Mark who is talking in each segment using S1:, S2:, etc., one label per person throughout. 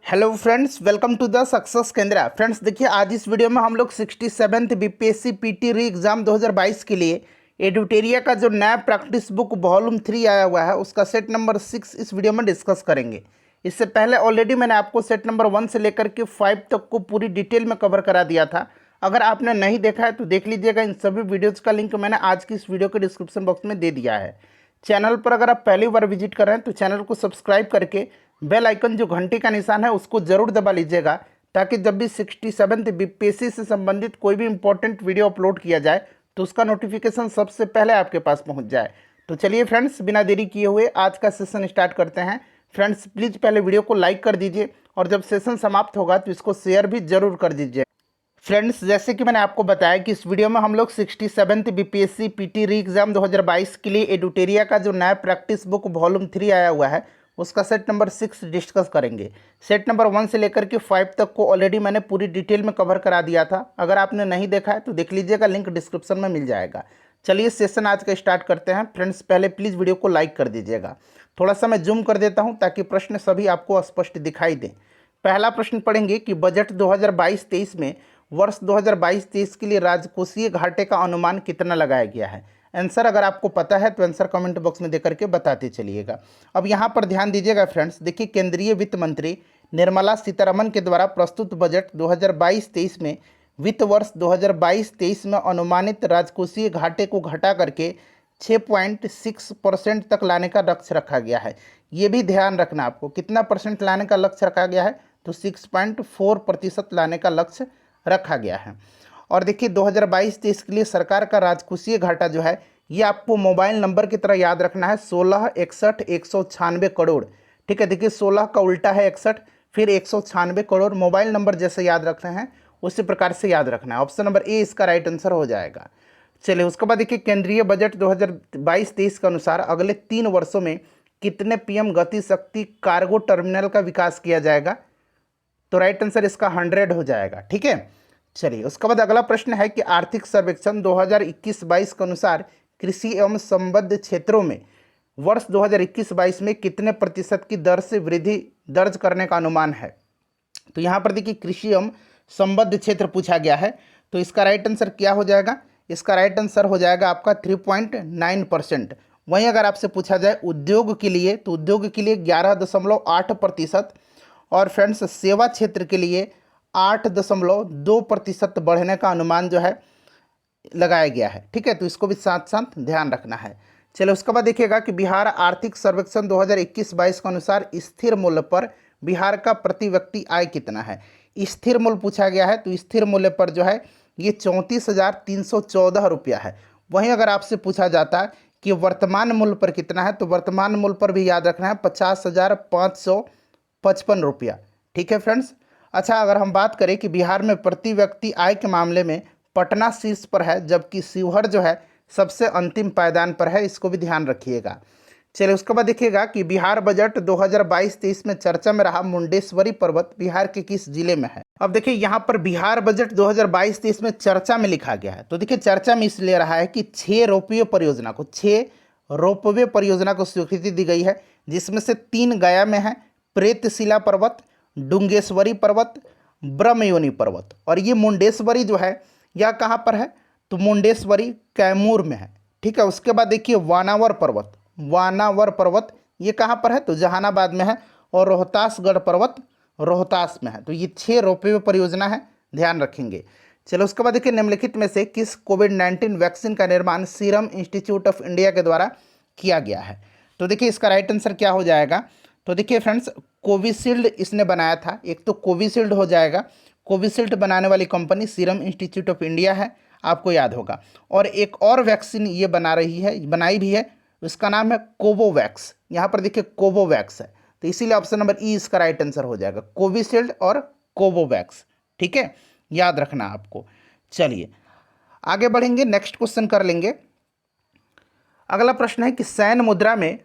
S1: Hello friends, welcome to the success Kendra. Friends देखिए, आज इस वीडियो में हम लोग 67th बीपीएससी पीटी री एग्ज़ाम 2022 के लिए एडुटेरिया का जो नया प्रैक्टिस बुक वॉल्यूम 3 आया हुआ है उसका सेट नंबर 6 इस वीडियो में डिस्कस करेंगे। इससे पहले ऑलरेडी मैंने आपको सेट नंबर 1 से लेकर के 5 तक को पूरी डिटेल में कवर करा दिया था। अगर आपने नहीं देखा है तो देख लीजिएगा। इन सभी वीडियोज़ का लिंक मैंने आज की इस वीडियो के डिस्क्रिप्शन बॉक्स में दे दिया है। चैनल पर अगर आप पहली बार विजिट कर रहे हैं तो चैनल को सब्सक्राइब करके बेल आइकन जो घंटी का निशान है उसको जरूर दबा लीजिएगा, ताकि जब भी 67th बीपीएससी से संबंधित कोई भी इंपॉर्टेंट वीडियो अपलोड किया जाए तो उसका नोटिफिकेशन सबसे पहले आपके पास पहुंच जाए। तो चलिए फ्रेंड्स, बिना देरी किए हुए आज का सेशन स्टार्ट करते हैं। फ्रेंड्स प्लीज़ पहले वीडियो को लाइक कर दीजिए और जब सेशन समाप्त होगा तो इसको शेयर भी जरूर कर दीजिए। फ्रेंड्स, जैसे कि मैंने आपको बताया कि इस वीडियो में हम लोग 67th बीपीएससी पीटी री एग्ज़ाम 2022 के लिए एडुटेरिया का जो नया प्रैक्टिस बुक वॉल्यूम 3 आया हुआ है उसका सेट नंबर 6 डिस्कस करेंगे। सेट नंबर 1 से लेकर के 5 तक को ऑलरेडी मैंने पूरी डिटेल में कवर करा दिया था। अगर आपने नहीं देखा है तो देख लीजिएगा, लिंक डिस्क्रिप्शन में मिल जाएगा। चलिए सेशन आज का स्टार्ट करते हैं। फ्रेंड्स पहले प्लीज़ वीडियो को लाइक कर दीजिएगा। थोड़ा सा मैं जूम कर देता हूँ ताकि प्रश्न सभी आपको स्पष्ट दिखाई दें। पहला प्रश्न पढ़ेंगे कि बजट 2022-23 में वर्ष 2022-23 के लिए राजकोषीय घाटे का अनुमान कितना लगाया गया है। आंसर अगर आपको पता है तो आंसर कमेंट बॉक्स में देकर के बताते चलिएगा। अब यहाँ पर ध्यान दीजिएगा फ्रेंड्स, देखिए केंद्रीय वित्त मंत्री निर्मला सीतारमन के द्वारा प्रस्तुत बजट 2022-23 में वित्त वर्ष 2022-23 में अनुमानित राजकोषीय घाटे को घटा करके 6.6% तक लाने का लक्ष्य रखा गया है। ये भी ध्यान रखना, आपको कितना परसेंट लाने का लक्ष्य रखा गया है तो 6.4% लाने का लक्ष्य रखा गया है। और देखिए 2022-23 के लिए सरकार का राजकोषीय घाटा जो है ये आपको मोबाइल नंबर की तरह याद रखना है, 16 61 196 करोड़। ठीक है, देखिए 16 का उल्टा है 61, फिर 196 करोड़। मोबाइल नंबर जैसे याद रख रहे हैं उसी प्रकार से याद रखना है। ऑप्शन नंबर ए इसका राइट आंसर हो जाएगा। चलिए उसके बाद देखिए केंद्रीय बजट 2022-23 के अनुसार अगले 3 वर्षों में कितने पीएम गति शक्ति कार्गो टर्मिनल का विकास किया जाएगा, तो राइट आंसर इसका 100 हो जाएगा। ठीक है, चलिए उसके बाद अगला प्रश्न है कि आर्थिक सर्वेक्षण 2021-22 के अनुसार कृषि एवं संबद्ध क्षेत्रों में वर्ष 2021-22 में कितने प्रतिशत की दर से वृद्धि दर्ज करने का अनुमान है। तो यहाँ पर देखिए कृषि एवं संबद्ध क्षेत्र पूछा गया है, तो इसका राइट आंसर क्या हो जाएगा, इसका राइट आंसर हो जाएगा आपका 3.9%। वहीं अगर आपसे पूछा जाए उद्योग के लिए तो उद्योग के लिए 11.8% और फ्रेंड्स सेवा क्षेत्र के लिए 8.2% बढ़ने का अनुमान जो है लगाया गया है। ठीक है, तो इसको भी साथ साथ ध्यान रखना है। चलिए उसके बाद देखिएगा कि बिहार आर्थिक सर्वेक्षण 2021-22 के अनुसार स्थिर मूल्य पर बिहार का प्रति व्यक्ति आय कितना है। स्थिर मूल्य पूछा गया है, तो स्थिर मूल्य पर जो है ये 34,314 रुपया है। वहीं अगर आपसे पूछा जाता है कि वर्तमान मूल्य पर कितना है, तो वर्तमान मूल्य पर भी याद रखना है 50,555 रुपया। ठीक है फ्रेंड्स। अच्छा, अगर हम बात करें कि बिहार में प्रति व्यक्ति आय के मामले में पटना शीर्ष पर है, जबकि शिवहर जो है सबसे अंतिम पायदान पर है, इसको भी ध्यान रखिएगा। चलिए उसके बाद देखिएगा कि बिहार बजट 2022-23 में चर्चा में रहा मुंडेश्वरी पर्वत बिहार के किस जिले में है। अब देखिए यहाँ पर बिहार बजट 2022-23 में चर्चा में लिखा गया है, तो देखिए चर्चा में इसलिए रहा है कि 6 रोपवे परियोजना को स्वीकृति दी गई है, जिसमें से 3 गया में है, प्रेतशिला पर्वत, डुंगेश्वरी पर्वत, ब्रह्मयोनी पर्वत। और ये मुंडेश्वरी जो है यह कहाँ पर है, तो मुंडेश्वरी कैमूर में है। ठीक है, उसके बाद देखिए वानावर पर्वत ये कहाँ पर है, तो जहानाबाद में है। और रोहतासगढ़ पर्वत रोहतास में है। तो ये 6 रोपवे परियोजना है, ध्यान रखेंगे। चलो उसके बाद देखिए निम्नलिखित में से किस कोविड-19 वैक्सीन का निर्माण सीरम इंस्टीट्यूट ऑफ इंडिया के द्वारा किया गया है। तो देखिए इसका राइट आंसर क्या हो जाएगा, तो देखिए फ्रेंड्स कोविशील्ड इसने बनाया था। एक तो कोविशील्ड हो जाएगा, कोविशील्ड बनाने वाली company serum institute of India है, आपको याद होगा। और एक और वैक्सीन ये बनाई भी है, उसका नाम है कोवोवैक्स। यहाँ पर देखिए कोवोवैक्स है, तो इसीलिए ऑप्शन नंबर ई इसका राइट आंसर हो जाएगा, कोविशील्ड और कोवोवैक्स। ठीक है, याद रखना आपको। चलिए आगे बढ़ेंगे, नेक्स्ट क्वेश्चन कर लेंगे। अगला प्रश्न है कि सैन्य मुद्रा में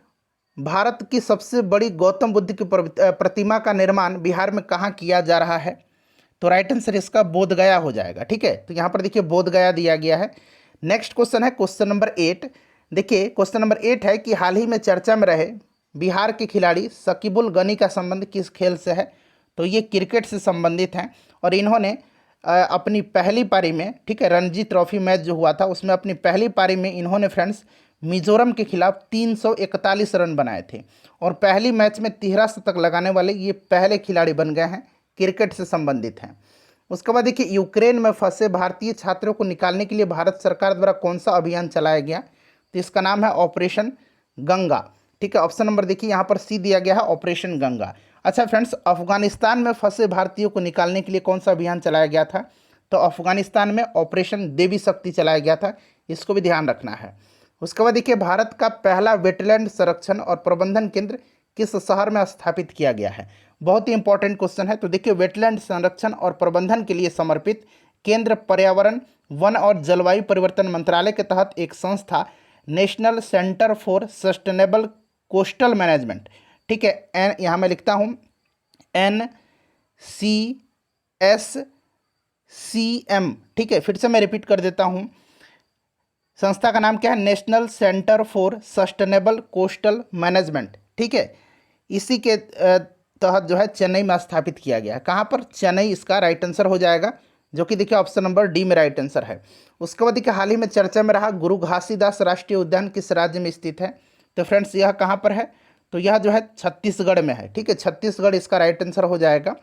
S1: भारत की सबसे बड़ी गौतम बुद्ध की प्रतिमा का निर्माण बिहार में कहाँ किया जा रहा है। तो राइट आंसर इसका बोधगया हो जाएगा। ठीक है, तो यहाँ पर देखिए बोधगया दिया गया है। नेक्स्ट क्वेश्चन है क्वेश्चन नंबर 8। देखिए क्वेश्चन नंबर 8 है कि हाल ही में चर्चा में रहे बिहार के खिलाड़ी शकीबुल गनी का संबंध किस खेल से है। तो ये क्रिकेट से संबंधित हैं और इन्होंने अपनी पहली पारी में, ठीक है, रणजी ट्रॉफी मैच जो हुआ था उसमें अपनी पहली पारी में इन्होंने फ्रेंड्स मिजोरम के खिलाफ 341 रन बनाए थे और पहली मैच में 13 शतक लगाने वाले ये पहले खिलाड़ी बन गए हैं, क्रिकेट से संबंधित हैं। उसके बाद देखिए, यूक्रेन में फंसे भारतीय छात्रों को निकालने के लिए भारत सरकार द्वारा कौन सा अभियान चलाया गया? तो इसका नाम है ऑपरेशन गंगा, ठीक है। ऑप्शन नंबर देखिए यहाँ पर सी दिया गया है, ऑपरेशन गंगा। अच्छा फ्रेंड्स, अफगानिस्तान में फंसे भारतीयों को निकालने के लिए कौन सा अभियान चलाया गया था? तो अफगानिस्तान में ऑपरेशन देवी शक्ति चलाया गया था, इसको भी ध्यान रखना है। उसके बाद देखिए, भारत का पहला वेटलैंड संरक्षण और प्रबंधन केंद्र किस शहर में स्थापित किया गया है? बहुत ही इंपॉर्टेंट क्वेश्चन है। तो देखिए, वेटलैंड संरक्षण और प्रबंधन के लिए समर्पित केंद्र पर्यावरण, वन और जलवायु परिवर्तन मंत्रालय के तहत एक संस्था national centre for sustainable coastal management, ठीक है, एन यहाँ मैं लिखता हूँ NCSCM, ठीक है। फिर से मैं रिपीट कर देता हूँ, संस्था का नाम क्या है? National centre for sustainable coastal management, ठीक है। इसी के तहत जो है चेन्नई में स्थापित किया गया है। कहाँ पर? चेन्नई इसका राइट आंसर हो जाएगा, जो कि देखिए ऑप्शन नंबर डी में राइट आंसर है। उसके बाद देखिए, हाल ही में चर्चा में रहा गुरु घासीदास राष्ट्रीय उद्यान किस राज्य में स्थित है? तो फ्रेंड्स यह कहाँ पर है? तो यह जो है छत्तीसगढ़ में है, ठीक है, छत्तीसगढ़ इसका राइट आंसर हो जाएगा।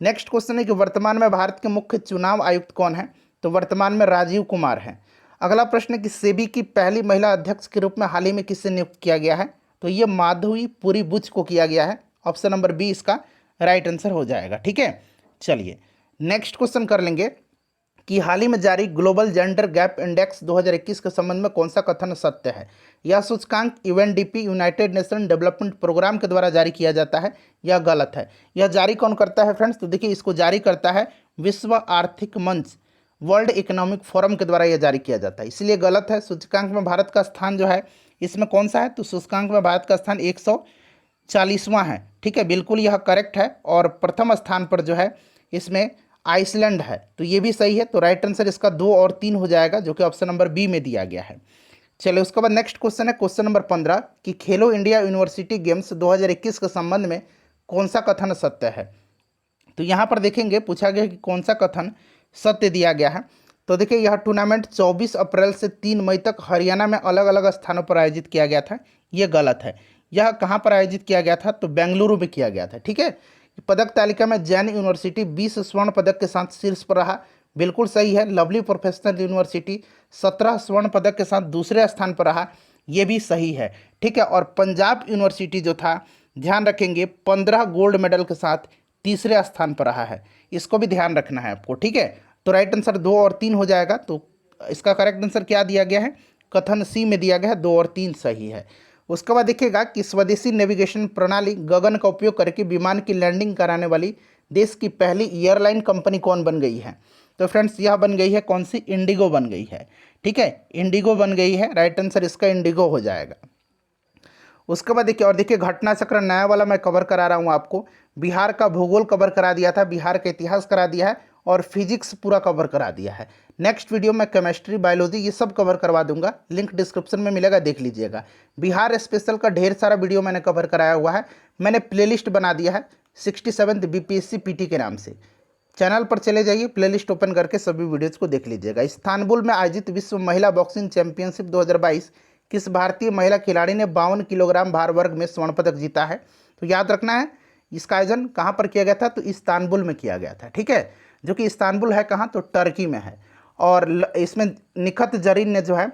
S1: नेक्स्ट क्वेश्चन है कि वर्तमान में भारत के मुख्य चुनाव आयुक्त कौन है? तो वर्तमान में राजीव कुमार हैं। अगला प्रश्न है कि सेबी की पहली महिला अध्यक्ष के रूप में हाल ही में किससे नियुक्त किया गया है? तो ये माधवी पुरी बुच को किया गया है। ऑप्शन नंबर बी इसका राइट आंसर हो जाएगा, ठीक है। चलिए नेक्स्ट क्वेश्चन कर लेंगे कि हाल ही में जारी ग्लोबल जेंडर गैप इंडेक्स 2021 के संबंध में कौन सा कथन सत्य है? यह सूचकांक UNDP United Nation Development Programme के द्वारा जारी किया जाता है या गलत है? यह जारी कौन करता है फ्रेंड्स? तो देखिए, इसको जारी करता है विश्व आर्थिक मंच, वर्ल्ड इकोनॉमिक फोरम के द्वारा यह जारी किया जाता है, इसलिए गलत है। सूचकांक में भारत का स्थान जो है इसमें कौन सा है? तो सूचकांक में भारत का स्थान 140वां है, ठीक है, बिल्कुल यह करेक्ट है। और प्रथम स्थान पर जो है इसमें आइसलैंड है, तो ये भी सही है। तो राइट आंसर इसका 2 और 3 हो जाएगा, जो कि ऑप्शन नंबर बी में दिया गया है। चलिए उसके बाद नेक्स्ट क्वेश्चन है क्वेश्चन नंबर 15 कि खेलो इंडिया यूनिवर्सिटी गेम्स 2021 के संबंध में कौन सा कथन सत्य है? तो यहाँ पर देखेंगे पूछा गया कि कौन सा कथन सत्य दिया गया है। तो देखिए, यह टूर्नामेंट 24 अप्रैल से 3 मई तक हरियाणा में अलग अलग स्थानों पर आयोजित किया गया था, ये गलत है। यह कहाँ पर आयोजित किया गया था? तो बेंगलुरु में किया गया था, ठीक है। पदक तालिका में जैन यूनिवर्सिटी 20 स्वर्ण पदक के साथ शीर्ष पर रहा, बिल्कुल सही है। लवली प्रोफेशनल यूनिवर्सिटी 17 स्वर्ण पदक के साथ दूसरे स्थान पर रहा, ये भी सही है, ठीक है। और पंजाब यूनिवर्सिटी जो था, ध्यान रखेंगे, 15 गोल्ड मेडल के साथ तीसरे स्थान पर रहा है, इसको भी ध्यान रखना है आपको, ठीक है। तो राइट आंसर 2 और 3 हो जाएगा। तो इसका करेक्ट आंसर क्या दिया गया है? कथन सी में दिया गया है, 2 और 3 सही है। उसके बाद देखिएगा कि स्वदेशी नेविगेशन प्रणाली गगन का उपयोग करके विमान की लैंडिंग कराने वाली देश की पहली एयरलाइन कंपनी कौन बन गई है? तो फ्रेंड्स यह बन गई है कौन सी? इंडिगो बन गई है, ठीक है, इंडिगो बन गई है। राइट आंसर इसका इंडिगो हो जाएगा। उसके बाद देखिए, और देखिए घटना चक्र नया वाला मैं कवर करा रहा हूँ आपको। बिहार का भूगोल कवर करा दिया था, बिहार का इतिहास करा दिया है और फिजिक्स पूरा कवर करा दिया है। नेक्स्ट वीडियो में केमिस्ट्री, बायोलॉजी ये सब कवर करवा दूंगा, लिंक डिस्क्रिप्शन में मिलेगा, देख लीजिएगा। बिहार स्पेशल का ढेर सारा वीडियो मैंने कवर कराया हुआ है, मैंने प्लेलिस्ट बना दिया है 67th बीपीएससी पीटी के नाम से। चैनल पर चले जाइए, प्लेलिस्ट ओपन करके सभी वीडियोज़ को देख लीजिएगा। इस्तांबुल में आयोजित विश्व महिला बॉक्सिंग चैंपियनशिप 2022 किस भारतीय महिला खिलाड़ी ने 52 किलोग्राम भार वर्ग में स्वर्ण पदक जीता है? तो याद रखना है, इसका आयोजन कहाँ पर किया गया था? तो इस्तांबुल में किया गया था, ठीक है, जो कि इस्तांबुल है कहाँ? तो टर्की में है। और इसमें निखत जरीन ने जो है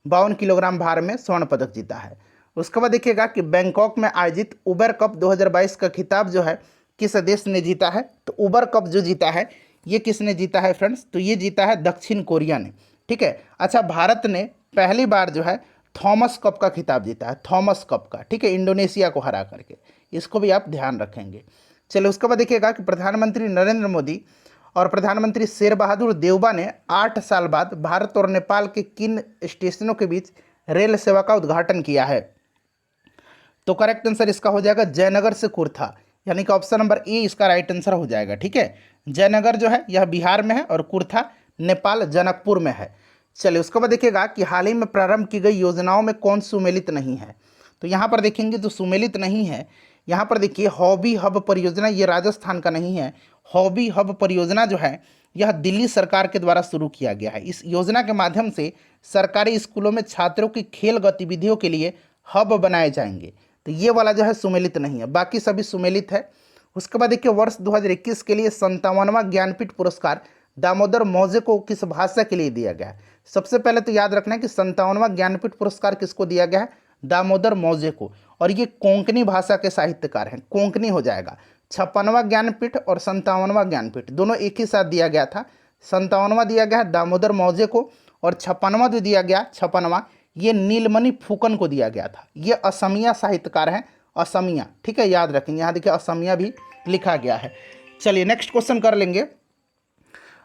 S1: 52 किलोग्राम भार में स्वर्ण पदक जीता है। उसके बाद देखिएगा कि बैंकॉक में आयोजित उबर कप 2022 का खिताब जो है किस देश ने जीता है? तो उबर कप जो जीता है ये किसने जीता है फ्रेंड्स? तो ये जीता है दक्षिण कोरिया ने, ठीक है। अच्छा, भारत ने पहली बार जो है थॉमस कप का खिताब जीता है, थॉमस कप का, ठीक है, इंडोनेशिया को हरा करके, इसको भी आप ध्यान रखेंगे। चलिए उसके बाद देखिएगा कि प्रधानमंत्री नरेंद्र मोदी और प्रधानमंत्री शेर बहादुर देउबा ने 8 साल बाद भारत और नेपाल के किन स्टेशनों के बीच रेल सेवा का उद्घाटन किया है? तो करेक्ट आंसर इसका हो जाएगा जयनगर से कुर्था, यानी कि ऑप्शन नंबर ए इसका राइट आंसर हो जाएगा, ठीक है। जयनगर जो है यह बिहार में है और कुर्था नेपाल जनकपुर में है। चलिए उसके बाद देखिएगा कि हाल ही में प्रारंभ की गई योजनाओं में कौन सुमेलित नहीं है? तो यहाँ पर देखेंगे जो सुमेलित नहीं है यहाँ पर देखिए हॉबी हब परियोजना ये राजस्थान का नहीं है। हॉबी हब परियोजना जो है यह दिल्ली सरकार के द्वारा शुरू किया गया है। इस योजना के माध्यम से सरकारी स्कूलों में छात्रों की खेल गतिविधियों के लिए हब बनाए जाएंगे। तो ये वाला जो है सुमेलित नहीं है, बाकी सभी सुमेलित है। उसके बाद देखिए वर्ष 2021 के लिए 57वां ज्ञानपीठ पुरस्कार दामोदर मौजे को किस भाषा के लिए दिया गया है। सबसे पहले तो याद रखना है कि 57वां ज्ञानपीठ पुरस्कार किसको दिया गया है, दामोदर मौजे को, और ये कोंकणी भाषा के साहित्यकार हैं, कोंकणी हो जाएगा। 56वां ज्ञानपीठ और 57वां ज्ञानपीठ दोनों एक ही साथ दिया गया था। 57वां दिया गया दामोदर मौजे को, और 56वां जो दिया गया 56वां ये नीलमणि फूकन को दिया गया था। ये असमिया साहित्यकार हैं, असमिया, ठीक है, याद रखेंगे। यहाँ देखिए असमिया भी लिखा गया है। चलिए नेक्स्ट क्वेश्चन कर लेंगे।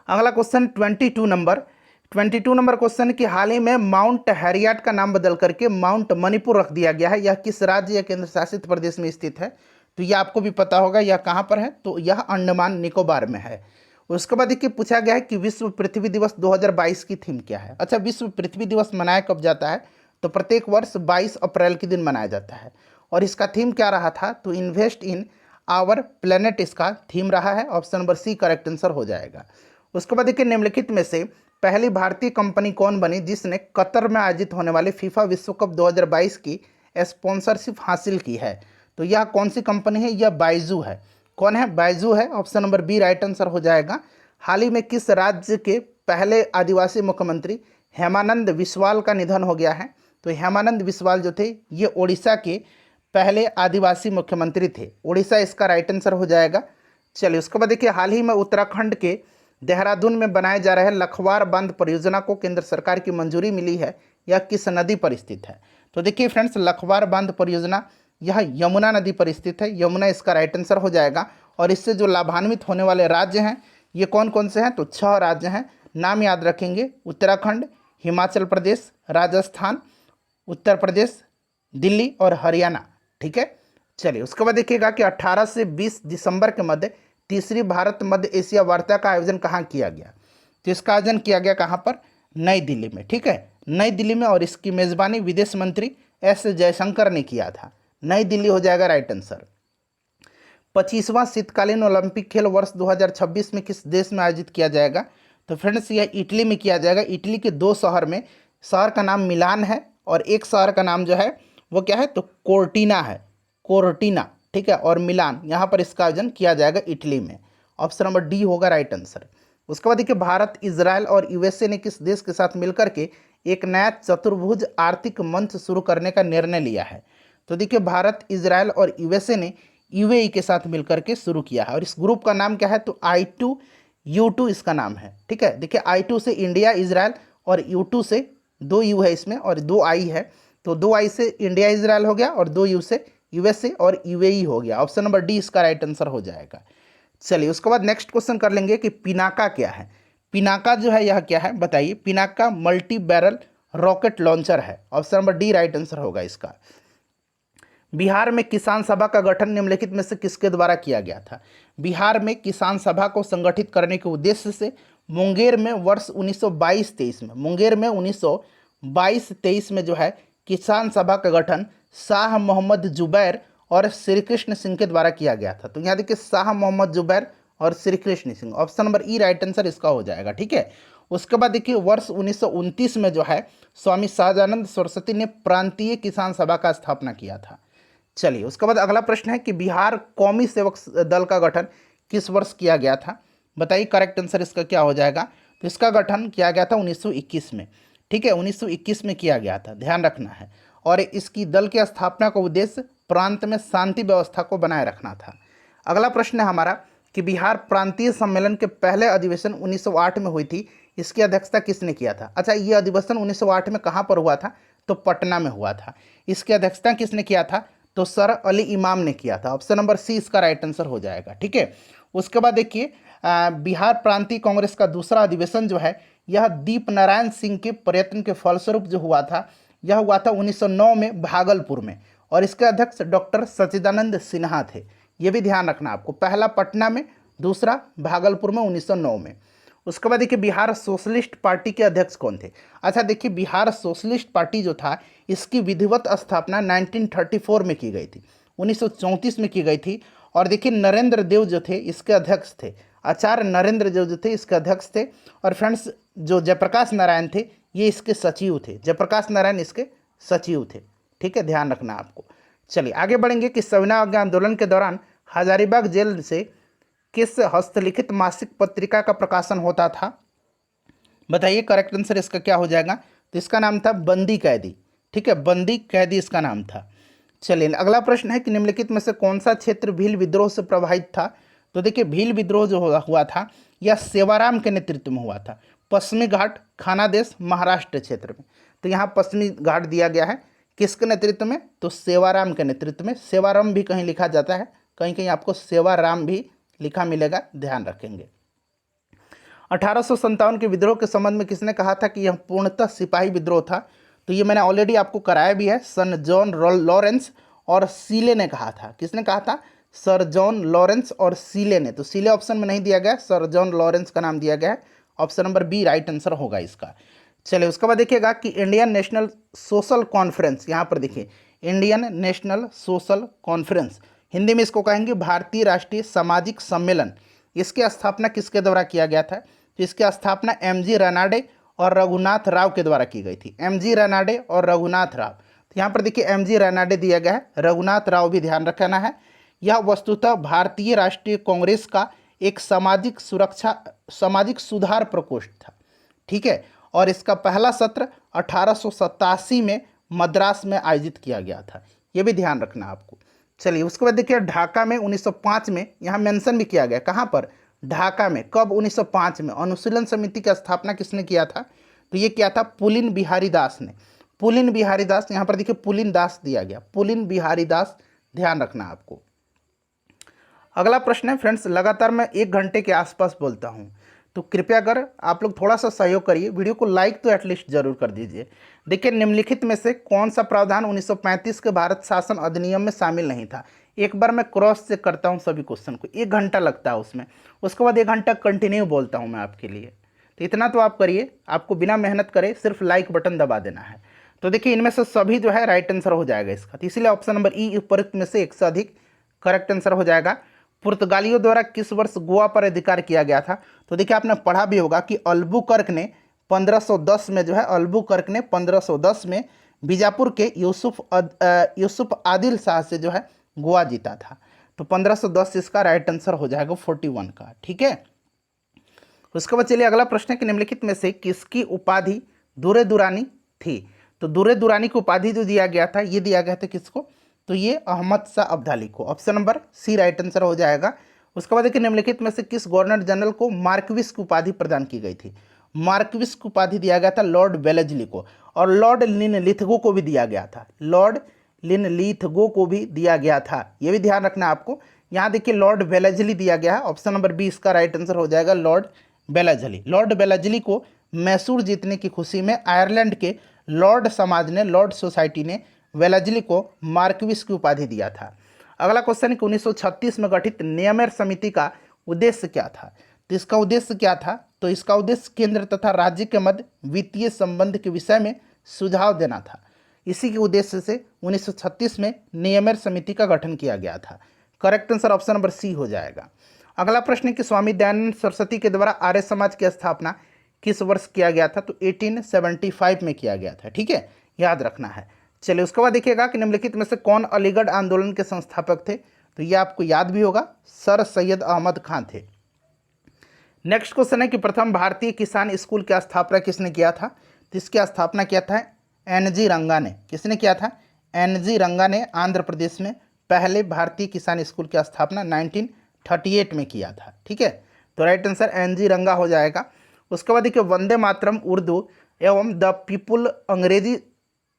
S1: अगला क्वेश्चन 22 नंबर क्वेश्चन कि हाल ही में माउंट हैरियट का नाम बदल करके माउंट मणिपुर रख दिया गया है। यह किस राज्य या केंद्र शासित प्रदेश में स्थित है? तो यह आपको भी पता होगा, यह कहाँ पर है, तो यह अंडमान निकोबार में है। उसके बाद देखिए पूछा गया है कि विश्व पृथ्वी दिवस 2022 की थीम क्या है। अच्छा, विश्व पृथ्वी दिवस मनाया कब जाता है? तो प्रत्येक वर्ष 22 अप्रैल के दिन मनाया जाता है। और इसका थीम क्या रहा था? तो इन्वेस्ट इन आवर प्लेनेट इसका थीम रहा है। Option number C correct answer हो जाएगा। उसके बाद देखिए निम्नलिखित में से पहली भारतीय कंपनी कौन बनी जिसने कतर में आयोजित होने वाले फीफा विश्व कप 2022 की स्पॉन्सरशिप हासिल की है? तो यह कौन सी कंपनी है? यह बाइजू है। कौन है? बाइजू है। Option number B right answer हो जाएगा। हाल ही में किस राज्य के पहले आदिवासी मुख्यमंत्री हेमानंद बिस्वाल का निधन हो गया है? तो हेमानंद बिस्वाल जो थे ये उड़ीसा के पहले आदिवासी मुख्यमंत्री थे। उड़ीसा इसका राइट आंसर हो जाएगा। चलिए उसके बाद देखिए हाल ही में उत्तराखंड के देहरादून में बनाए जा रहे लखवार बांध परियोजना को केंद्र सरकार की मंजूरी मिली है। यह किस नदी पर स्थित है? तो देखिए फ्रेंड्स, लखवार बांध परियोजना यह यमुना नदी पर स्थित है। यमुना इसका राइट आंसर हो जाएगा। और इससे जो लाभान्वित होने वाले राज्य हैं ये कौन कौन से हैं? तो 6 राज्य हैं, नाम याद रखेंगे। उत्तराखंड, हिमाचल प्रदेश, राजस्थान, उत्तर प्रदेश, दिल्ली और हरियाणा। ठीक है। चलिए उसके बाद देखिएगा कि 18 से 20 दिसंबर के मध्य तीसरी भारत मध्य एशिया वार्ता का आयोजन कहाँ किया गया? तो इसका आयोजन किया गया कहाँ पर? नई दिल्ली में। ठीक है, नई दिल्ली में। और इसकी मेज़बानी विदेश मंत्री एस जयशंकर ने किया था। नई दिल्ली हो जाएगा राइट आंसर। 25वां शीतकालीन ओलंपिक खेल वर्ष 2026 में किस देश में आयोजित किया जाएगा? तो फ्रेंड्स यह इटली में किया जाएगा। इटली के 2 शहर में, शहर का नाम मिलान है और एक शहर का नाम जो है वो क्या है? तो कोर्टिना है, कोर्टिना। ठीक है, और मिलान, यहाँ पर इसका आयोजन किया जाएगा इटली में। ऑप्शन नंबर डी होगा राइट आंसर। उसके बाद देखिए भारत, इजराइल और यूएसए ने किस देश के साथ मिलकर के एक नया चतुर्भुज आर्थिक मंच शुरू करने का निर्णय लिया है? तो देखिए भारत, इजराइल और यूएसए ने यूएई के साथ मिलकर के शुरू किया है। और इस ग्रुप का नाम क्या है? तो I2U2 इसका नाम है। ठीक है, देखिए I2 से इंडिया, इजराइल, और U2 से 2 U है इसमें और 2 I है। तो 2 I से इंडिया इजराइल हो गया और 2 U से यूएसए और यूएई हो गया। ऑप्शन नंबर डी इसका राइट आंसर हो जाएगा। चलिए उसके बाद नेक्स्ट क्वेश्चन कर लेंगे कि पिनाका क्या है? पिनाका जो है यह क्या है बताइए? Pinaka multi barrel rocket launcher है। Option number D right answer होगा इसका। बिहार में किसान सभा का गठन निम्नलिखित में से किसके द्वारा किया गया था? बिहार में किसान सभा को संगठित करने के उद्देश्य से मुंगेर में वर्ष 1922-23 में, मुंगेर में 1922-23 में जो है किसान सभा का गठन शाह मोहम्मद जुबैर और श्री कृष्ण सिंह के द्वारा किया गया था। तो यहाँ देखिए शाह मोहम्मद जुबैर और श्री कृष्ण सिंह। ऑप्शन नंबर ई राइट आंसर इसका हो जाएगा। ठीक है, उसके बाद देखिए वर्ष 1929 में जो है स्वामी सहजानंद सरस्वती ने प्रांतीय किसान सभा का स्थापना किया था। चलिए उसके बाद अगला प्रश्न है कि बिहार कौमी सेवक दल का गठन किस वर्ष किया गया था? बताइए करेक्ट आंसर इसका क्या हो जाएगा? तो इसका गठन किया गया था 1921 में। ठीक है, 1921 में किया गया था, ध्यान रखना है। और इसकी दल की स्थापना का उद्देश्य प्रांत में शांति व्यवस्था को बनाए रखना था। अगला प्रश्न है हमारा कि बिहार प्रांतीय सम्मेलन के पहले अधिवेशन 1908 में हुई थी, इसकी अध्यक्षता किसने किया था? अच्छा, ये अधिवेशन 1908 में कहाँ पर हुआ था? तो पटना में हुआ था। इसकी अध्यक्षता किसने किया था? तो सर अली इमाम ने किया था। ऑप्शन नंबर सी इसका राइट आंसर हो जाएगा। ठीक है, उसके बाद देखिए बिहार प्रांतीय कांग्रेस का दूसरा अधिवेशन जो है यह दीप नारायण सिंह के प्रयत्न के फलस्वरूप जो हुआ था, यह हुआ था 1909 में भागलपुर में। और इसके अध्यक्ष डॉक्टर सच्चिदानंद सिन्हा थे। ये भी ध्यान रखना आपको, पहला पटना में, दूसरा भागलपुर में 1909 में। उसके बाद देखिए बिहार सोशलिस्ट पार्टी के अध्यक्ष कौन थे? अच्छा देखिए बिहार सोशलिस्ट पार्टी जो था इसकी विधिवत स्थापना 1934 में की गई थी। 1934 में की गई थी। और देखिए नरेंद्र देव जो थे इसके अध्यक्ष थे, आचार्य नरेंद्र देव जो थे इसके अध्यक्ष थे। और फ्रेंड्स जो जयप्रकाश नारायण थे ये इसके सचिव थे, जयप्रकाश नारायण इसके सचिव थे। ठीक है, ध्यान रखना आपको। चलिए आगे बढ़ेंगे कि सविनय अवज्ञा आंदोलन के दौरान हजारीबाग जेल से किस हस्तलिखित मासिक पत्रिका का प्रकाशन होता था? बताइए करेक्ट आंसर इसका क्या हो जाएगा? तो इसका नाम था बंदी कैदी। ठीक है, बंदी कैदी इसका नाम था। चलिए अगला प्रश्न है कि निम्नलिखित में से कौन सा क्षेत्र भील विद्रोह से प्रभावित था? तो देखिए भील विद्रोह जो हुआ था यह सेवाराम के नेतृत्व में हुआ था, पश्चिमी घाट खानादेश महाराष्ट्र क्षेत्र में। तो यहाँ पश्चिमी घाट दिया गया है, किसके नेतृत्व में? तो सेवाराम के नेतृत्व में। सेवाराम भी कहीं लिखा जाता है, कहीं कहीं आपको सेवाराम भी लिखा मिलेगा, ध्यान रखेंगे। 1857 के विद्रोह के संबंध में किसने कहा था कि यह पूर्णतः सिपाही विद्रोह था? तो ये मैंने ऑलरेडी आपको कराया भी है, सन जॉन लॉरेंस और सीले ने कहा था। किसने कहा था? सर जॉन लॉरेंस और सीले ने। तो सीले ऑप्शन में नहीं दिया गया, सर जॉन लॉरेंस का नाम दिया गया है। Option number B right answer होगा इसका। चलिए उसके बाद देखिएगा कि इंडियन नेशनल सोशल कॉन्फ्रेंस, यहाँ पर देखिए Indian national social conference, Hindi में इसको कहेंगे भारतीय राष्ट्रीय सामाजिक सम्मेलन। इसकी स्थापना किसके द्वारा किया गया था? तो इसकी स्थापना एमजी रानाडे और रघुनाथ राव के द्वारा की गई थी। एमजी रानाडे और रघुनाथ राव। तो यहाँ पर देखिए एमजी रानाडे दिया गया है, रघुनाथ राव भी ध्यान रखना है। यह वस्तुतः भारतीय राष्ट्रीय कांग्रेस का एक सामाजिक सुधार प्रकोष्ठ था। ठीक है, और इसका पहला सत्र 1887 में मद्रास में आयोजित किया गया था, ये भी ध्यान रखना आपको। चलिए उसके बाद देखिए ढाका में 1905 में, यहाँ मेंशन भी किया गया, कहाँ पर? ढाका में। कब? 1905 में। अनुशीलन समिति की स्थापना किसने किया था? तो ये किया था पुलिन बिहारी दास ने। पुलिन बिहारी दास, यहाँ पर देखिए पुलिन दास दिया गया, पुलिन बिहारी दास, ध्यान रखना आपको। अगला प्रश्न है फ्रेंड्स, लगातार मैं 1 घंटे के आसपास बोलता हूँ, तो कृपया कर आप लोग थोड़ा सा सहयोग करिए, वीडियो को लाइक तो एटलीस्ट जरूर कर दीजिए। देखिए निम्नलिखित में से कौन सा प्रावधान 1935 के भारत शासन अधिनियम में शामिल नहीं था? एक बार मैं क्रॉस चेक करता हूँ सभी क्वेश्चन को, 1 घंटा लगता है उसमें, उसके बाद 1 घंटा कंटिन्यू बोलता हूँ मैं आपके लिए। तो इतना तो आप करिए, आपको बिना मेहनत करे सिर्फ लाइक बटन दबा देना है। तो देखिए इनमें से सभी जो है राइट आंसर हो जाएगा इसका, तो इसलिए ऑप्शन नंबर ई उपरोक्त में से 1 से अधिक करेक्ट आंसर हो जाएगा। पुर्तगालियों द्वारा किस वर्ष गोवा पर अधिकार किया गया था? तो देखिए आपने पढ़ा भी होगा कि अल्बुकर्क ने 1510 में जो है, अल्बुकर्क ने 1510 में बीजापुर के यूसुफ आदिल शाह से जो है गोवा जीता था। तो 1510 इसका राइट आंसर हो जाएगा 41 का। ठीक है, उसके बाद चलिए अगला प्रश्न है कि निम्नलिखित में से किसकी उपाधि दुर्रे दुरानी थी? तो दुर्रे दुरानी की उपाधि जो दिया गया था, ये दिया गया था किसको? तो ये अहमद शाह अब्दाली को। Option number C right answer हो जाएगा। उसके बाद देखिए निम्नलिखित में से किस गवर्नर जनरल को मार्क्विस की उपाधि प्रदान की गई थी? मार्क्विस की उपाधि दिया गया था लॉर्ड वेलेस्ली को, और लॉर्ड लिनलिथगो को भी दिया गया था, लॉर्ड लिनलिथगो को भी दिया गया था, ये भी ध्यान रखना आपको। यहाँ देखिए लॉर्ड वेलेस्ली दिया गया है, ऑप्शन नंबर बी इसका राइट आंसर हो जाएगा लॉर्ड वेलेस्ली। लॉर्ड वेलेस्ली को मैसूर जीतने की खुशी में आयरलैंड के लॉर्ड समाज ने, लॉर्ड सोसाइटी ने वेलेस्ली को मार्क्विस की उपाधि दिया था। अगला क्वेश्चन है कि 1936 में गठित नियमेर समिति का उद्देश्य क्या था? तो इसका उद्देश्य क्या था? तो इसका उद्देश्य केंद्र तथा राज्य के मध्य वित्तीय संबंध के विषय में सुझाव देना था। इसी के उद्देश्य से 1936 में नियमेर समिति का गठन किया गया था। Correct answer option number C हो जाएगा। अगला प्रश्न है कि स्वामी दयानंद सरस्वती के द्वारा आर्य समाज की स्थापना किस वर्ष किया गया था? तो 1875 में किया गया था। ठीक है, याद रखना है। चलिए उसके बाद देखिएगा कि निम्नलिखित में से कौन अलीगढ़ आंदोलन के संस्थापक थे? तो ये आपको याद भी होगा, सर सैयद अहमद खान थे। नेक्स्ट क्वेश्चन है कि प्रथम भारतीय किसान स्कूल की स्थापना किसने किया था? तो इसकी स्थापना किया था एनजी रंगा ने। किसने किया था? एनजी रंगा ने आंध्र प्रदेश में पहले भारतीय किसान स्कूल की स्थापना 1938 में किया था। ठीक है, तो राइट आंसर एनजी रंगा हो जाएगा। उसके बाद देखिए वंदे मातरम उर्दू एवं द पीपुल अंग्रेजी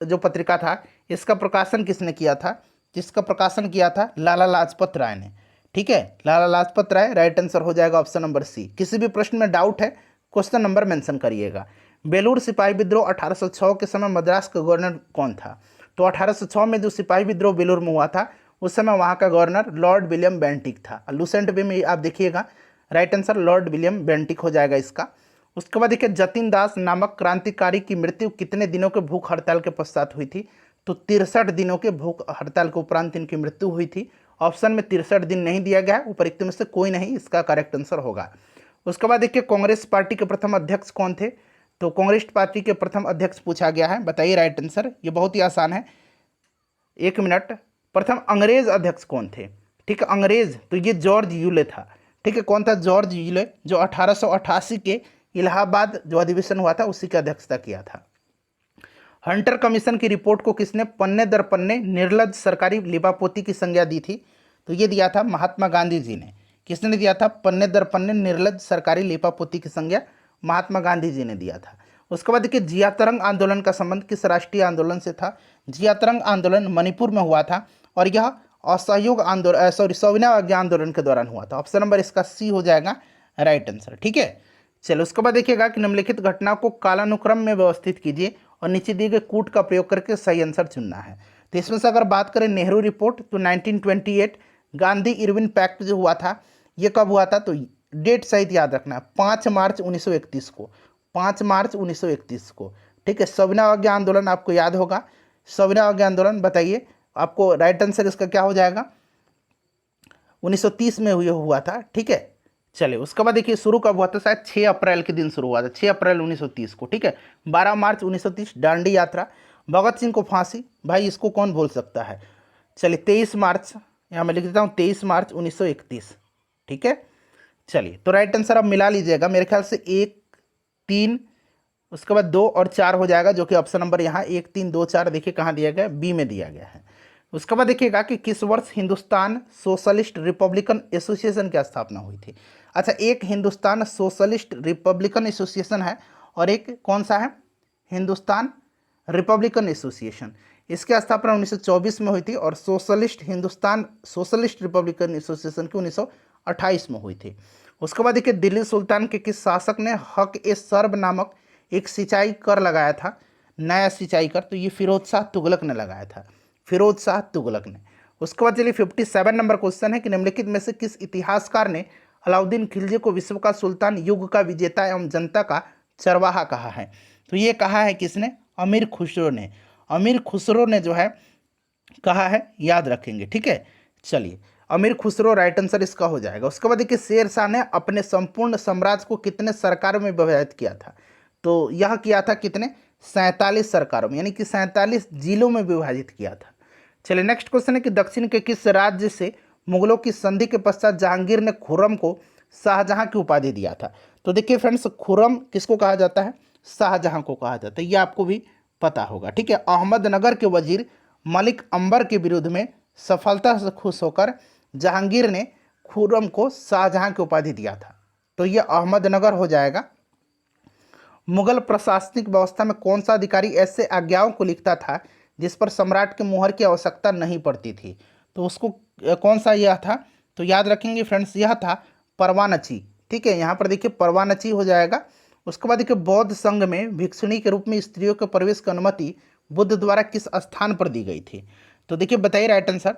S1: जो पत्रिका था, इसका प्रकाशन किसने किया था? जिसका प्रकाशन किया था लाला लाजपत राय ने। ठीक है, लाला लाजपत राय, राइट आंसर हो जाएगा ऑप्शन नंबर सी। किसी भी प्रश्न में डाउट है क्वेश्चन नंबर मेंशन करिएगा। बेलूर सिपाही विद्रोह 1806 के समय मद्रास का गवर्नर कौन था? तो 1806 में जो सिपाही विद्रोह बेलूर में हुआ था उस समय वहाँ का गवर्नर लॉर्ड विलियम बेंटिक था। लुसेंट वे में आप देखिएगा, right answer Lord William Bentinck हो जाएगा इसका। उसके बाद देखिए जतिन दास नामक क्रांतिकारी की मृत्यु कितने दिनों के भूख हड़ताल के पश्चात हुई थी? तो 63 दिनों के भूख हड़ताल के उपरांत इनकी मृत्यु हुई थी। ऑप्शन में 63 दिन नहीं दिया गया है, उपरोक्त में से कोई नहीं इसका करेक्ट आंसर होगा। उसके बाद देखिए कांग्रेस पार्टी के प्रथम अध्यक्ष कौन थे? तो कांग्रेस पार्टी के प्रथम अध्यक्ष पूछा गया है, बताइए राइट आंसर। ये बहुत ही आसान है, 1 मिनट। प्रथम अंग्रेज अध्यक्ष कौन थे? ठीक है, अंग्रेज, तो ये जॉर्ज यूले था। ठीक है, कौन था? जॉर्ज यूले, जो 1888 के इलाहाबाद जो अधिवेशन हुआ था उसी की अध्यक्षता किया था। हंटर कमीशन की रिपोर्ट को किसने पन्ने दर पन्ने निर्लज सरकारी लिपापोती की संज्ञा दी थी? तो ये दिया था महात्मा गांधी जी ने। किसने दिया था पन्ने दर पन्ने निर्लज सरकारी लिपापोती की संज्ञा? महात्मा गांधी जी ने दिया था। उसके बाद देखिए जिया तरंग आंदोलन का संबंध किस राष्ट्रीय आंदोलन से था? जिया तरंग आंदोलन मणिपुर में हुआ था और यह असहयोग आंदोलन सविनय अवज्ञा आंदोलन के दौरान हुआ था। ऑप्शन नंबर इसका सी हो जाएगा राइट आंसर। ठीक है, चलो उसके बाद देखिएगा कि निम्नलिखित घटना को कालानुक्रम में व्यवस्थित कीजिए और नीचे दिए गए कूट का प्रयोग करके सही आंसर चुनना है। तो इसमें से अगर बात करें नेहरू रिपोर्ट, तो 1928 गांधी इरविन पैक्ट जो हुआ था ये कब हुआ था? तो डेट सहित याद रखना है, 5 मार्च 1931 को, 5 मार्च 1931 को। ठीक है, सविनय अवज्ञा आंदोलन आपको याद होगा। सविनय अवज्ञा आंदोलन बताइए आपको राइट आंसर इसका क्या हो जाएगा? 1930 में हुआ था। ठीक है, चलिए उसके बाद देखिए शुरू कब हुआ था? शायद 6 अप्रैल के दिन शुरू हुआ था, 6 अप्रैल 1930 को। ठीक है, 12 मार्च 1930 दांडी यात्रा। भगत सिंह को फांसी, भाई इसको कौन भूल सकता है। चलिए 23 मार्च, यहाँ मैं लिख देता हूँ 23 मार्च 1931। ठीक है, चलिए तो राइट आंसर अब मिला लीजिएगा, मेरे ख्याल से 1, 3, उसके बाद 2 और 4 हो जाएगा, जो कि ऑप्शन नंबर यहाँ 1, 3, 2, 4 देखिए कहाँ दिया गया है? बी में दिया गया है। उसके बाद देखिएगा कि किस वर्ष हिंदुस्तान सोशलिस्ट रिपब्लिकन एसोसिएशन की स्थापना हुई थी? अच्छा, एक हिंदुस्तान सोशलिस्ट रिपब्लिकन एसोसिएशन है और एक कौन सा है? Hindustan Republican association. इसकी स्थापना 1924 में हुई थी और हिंदुस्तान सोशलिस्ट रिपब्लिकन एसोसिएशन की 1928 में हुई थी। उसके बाद देखिए दिल्ली सुल्तान के किस शासक ने हक ए सर्ब नामक एक सिंचाई कर लगाया था? नया सिंचाई कर, तो ये फिरोज शाह तुगलक ने लगाया था, फिरोज शाह तुगलक ने। उसके बाद चलिए 57 नंबर क्वेश्चन है कि निम्नलिखित में से किस इतिहासकार ने अलाउद्दीन खिलजी को विश्व का सुल्तान, युग का विजेता एवं जनता का चरवाहा कहा है? तो ये कहा है किसने? अमीर खुसरो ने। अमीर खुसरो ने जो है कहा है, याद रखेंगे। ठीक है, चलिए अमीर खुसरो राइट आंसर इसका हो जाएगा। उसके बाद देखिए शेर शाह ने अपने संपूर्ण साम्राज्य को कितने सरकारों में विभाजित किया था? तो यह किया था कितने? 47 सरकारों में, यानी कि 47 जिलों में विभाजित किया था। चलिए नेक्स्ट क्वेश्चन है कि दक्षिण के किस राज्य से मुगलों की संधि के पश्चात जहांगीर ने खुर्रम को शाहजहां की उपाधि दिया था? तो देखिए फ्रेंड्स, खुर्रम किसको कहा जाता है? शाहजहां को कहा जाता है, ये आपको भी पता होगा। ठीक है, अहमदनगर के वजीर मलिक अंबर के विरुद्ध में सफलता से खुश होकर जहांगीर ने खुर्रम को शाहजहां की उपाधि दिया था, तो ये अहमदनगर हो जाएगा। मुगल प्रशासनिक व्यवस्था में कौन सा अधिकारी ऐसे आज्ञाओं को लिखता था जिस पर सम्राट के मुहर की आवश्यकता नहीं पड़ती थी? तो उसको कौन सा यह था? तो याद रखेंगे फ्रेंड्स, यह था परवानची। ठीक है, यहाँ पर देखिए परवानची हो जाएगा। उसके बाद देखिए बौद्ध संघ में भिक्षुणी के रूप में स्त्रियों के प्रवेश की अनुमति बुद्ध द्वारा किस स्थान पर दी गई थी? तो देखिए बताइए राइट आंसर।